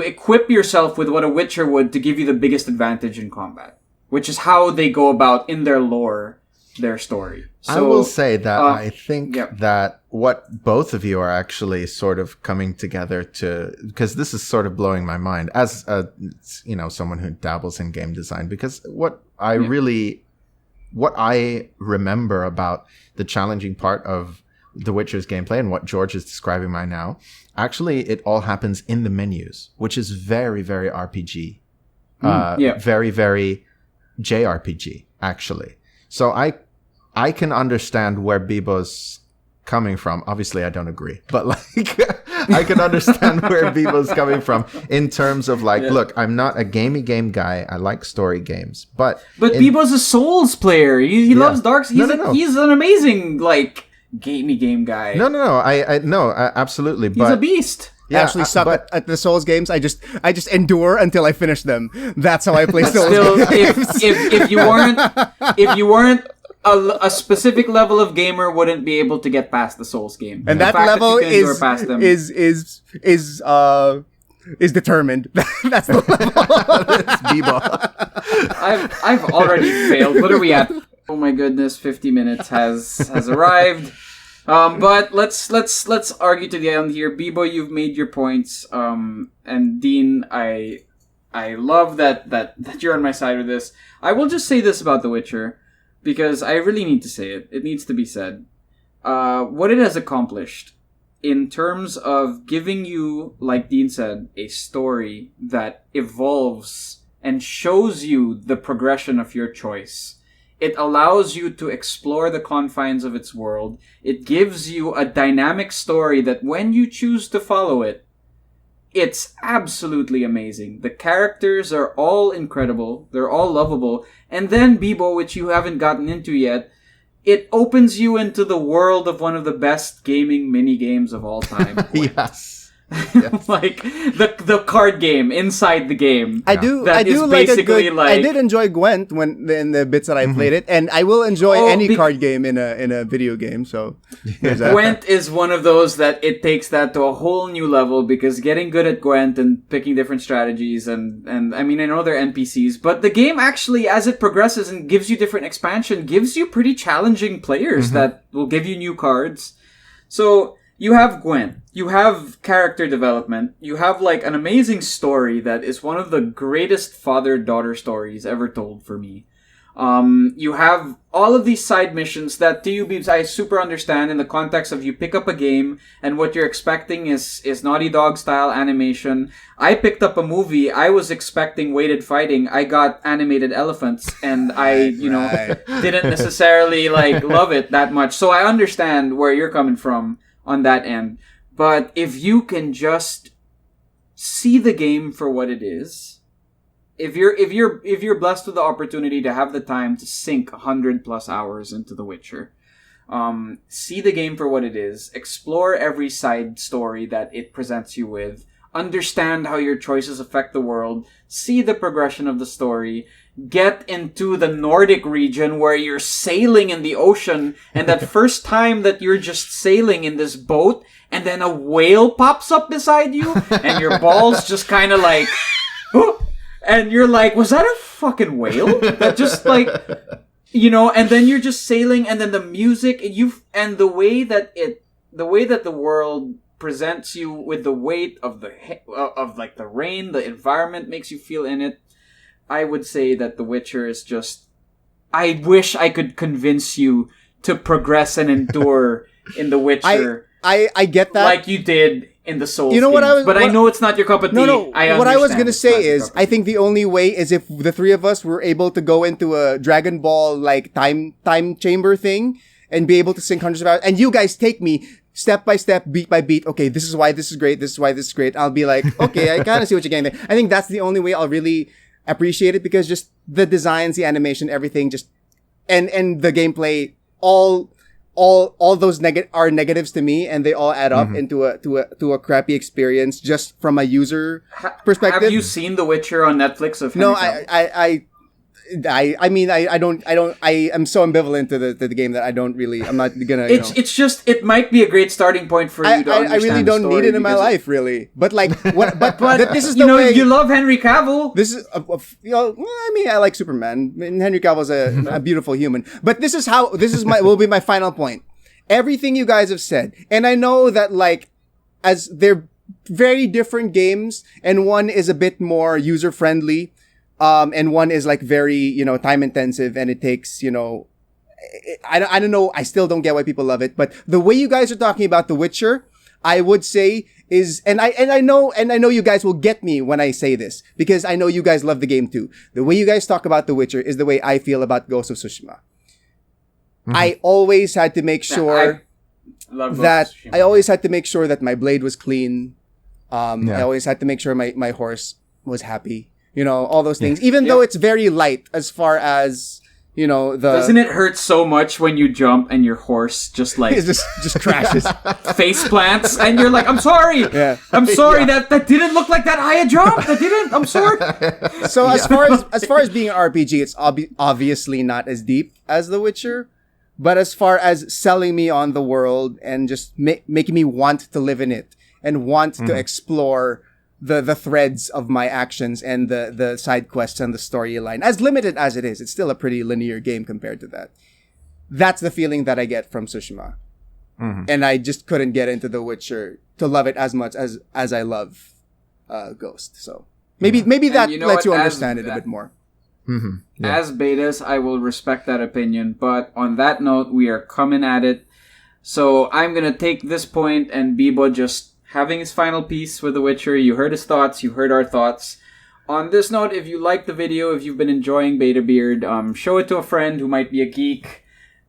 S1: equip yourself with what a Witcher would to give you the biggest advantage in combat, which is how they go about in their lore their story.
S2: I will say that I think
S1: yep.
S2: that what both of you are actually sort of coming together to, because this is sort of blowing my mind as someone who dabbles in game design, because what I remember about the challenging part of The Witcher's gameplay and what George is describing right now, actually it all happens in the menus, which is very, very RPG. Very, very JRPG, actually. So I can understand where Bibo's coming from. Obviously, I don't agree, but like I can understand where Bibo's coming from in terms of like, look, I'm not a gamey game guy. I like story games, but
S1: Bibo's a Souls player. He loves Dark Souls. He's an amazing like gamey game guy.
S2: No, absolutely.
S1: He's a beast.
S3: I actually suck at the Souls games. I just endure until I finish them. That's how I play Souls.
S1: Still, if you weren't a specific level of gamer, wouldn't be able to get past the Souls game.
S3: And that level is determined. That's the level.
S2: It's Bibo.
S1: I've already failed. What are we at? Oh my goodness, 50 minutes has arrived. But let's argue to the end here. Bibo, you've made your points. And Dean, I love that you're on my side with this. I will just say this about The Witcher, because I really need to say it. It needs to be said. What it has accomplished in terms of giving you, like Dean said, a story that evolves and shows you the progression of your choice. It allows you to explore the confines of its world. It gives you a dynamic story that when you choose to follow it, it's absolutely amazing. The characters are all incredible. They're all lovable. And then, Bibo, which you haven't gotten into yet, it opens you into the world of one of the best gaming mini-games of all time.
S2: Yes.
S1: Like the card game inside the game.
S3: I do like a good. I did enjoy Gwent in the bits that I played it, and I will enjoy any card game in a video game. So
S1: Gwent is one of those that it takes that to a whole new level, because getting good at Gwent and picking different strategies and I mean, I know they're NPCs, but the game actually, as it progresses and gives you different expansion, gives you pretty challenging players that will give you new cards. So you have Gwent, you have character development, you have like an amazing story that is one of the greatest father-daughter stories ever told for me. You have all of these side missions that to you, Beebs, I super understand in the context of you pick up a game and what you're expecting is Naughty Dog style animation. I picked up a movie, I was expecting weighted fighting, I got animated elephants, and I didn't necessarily like love it that much. So I understand where you're coming from on that end. But if you can just see the game for what it is, if you're blessed with the opportunity to have the time to sink 100+ hours into The Witcher, see the game for what it is, explore every side story that it presents you with, understand how your choices affect the world, see the progression of the story, get into the Nordic region where you're sailing in the ocean, and that first time that you're just sailing in this boat, and then a whale pops up beside you, and your balls just kind of like, and you're like, was that a fucking whale? That just like, and then you're just sailing, and then the music, and the way that the world presents you with the weight of the rain, the environment makes you feel in it. I would say that The Witcher is just... I wish I could convince you to progress and endure in The Witcher.
S3: I get that.
S1: Like you did in the Souls
S3: games.
S1: I know it's not your cup of tea.
S3: No. What I was going to say is, I think the only way is if the three of us were able to go into a Dragon Ball like time chamber thing and be able to sink hundreds of hours. And you guys take me step by step, beat by beat. Okay, this is why this is great. This is why this is great. I'll be like, okay, I kind of see what you're getting there. I think that's the only way I'll really appreciate it, because just the designs, the animation, everything, just and the gameplay, all those are negatives to me, and they all add up into a crappy experience just from a user perspective.
S1: Have you seen The Witcher on Netflix?
S3: No, I I am so ambivalent to the game that I'm not gonna.
S1: It's just it might be a great starting point for you to understand
S3: I really don't need it in my life, really. But like, what? But this is the way
S1: you love Henry Cavill.
S3: This is I like Superman. And Henry Cavill's a beautiful human. But will be my final point. Everything you guys have said, and I know that like, as they're very different games, and one is a bit more user friendly. And one is like very, time intensive, and it takes, I don't know. I still don't get why people love it, but the way you guys are talking about The Witcher, I would say is, and I know you guys will get me when I say this, because I know you guys love the game too. The way you guys talk about The Witcher is the way I feel about Ghost of Tsushima. Mm-hmm. I always had to make sure that my blade was clean. I always had to make sure my horse was happy. All those things, even though it's very light as far as, Doesn't
S1: it hurt so much when you jump and your horse just like...
S3: just crashes.
S1: Face plants, and you're like, I'm sorry.
S3: Yeah.
S1: I'm sorry, that didn't look like that high a jump. That didn't. I'm sorry.
S3: So as far as being an RPG, it's obviously not as deep as The Witcher. But as far as selling me on the world and just making me want to live in it and want to explore the threads of my actions and the side quests and the storyline, as limited as it is, it's still a pretty linear game compared to that. That's the feeling that I get from Tsushima. Mm-hmm. And I just couldn't get into The Witcher to love it as much as I love Ghost. So maybe that lets you understand it a bit more.
S2: Mm-hmm. Yeah.
S1: As betas, I will respect that opinion, but on that note, we are coming at it. So I'm going to take this point, and Bibo just having his final piece with The Witcher. You heard his thoughts. You heard our thoughts. On this note, if you liked the video, if you've been enjoying BetaBeard, show it to a friend who might be a geek.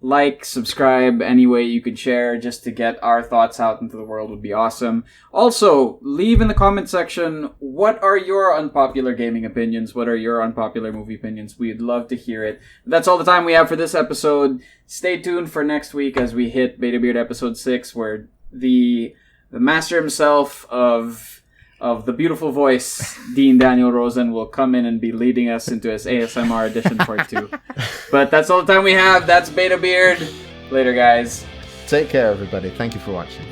S1: Like, subscribe, any way you could share just to get our thoughts out into the world would be awesome. Also, leave in the comment section, what are your unpopular gaming opinions? What are your unpopular movie opinions? We'd love to hear it. That's all the time we have for this episode. Stay tuned for next week as we hit BetaBeard episode 6, where the master himself of the beautiful voice, Dean Daniel Rosen, will come in and be leading us into his ASMR edition part 2. But that's all the time we have. That's BetaBeard. Later, guys.
S2: Take care, everybody. Thank you for watching.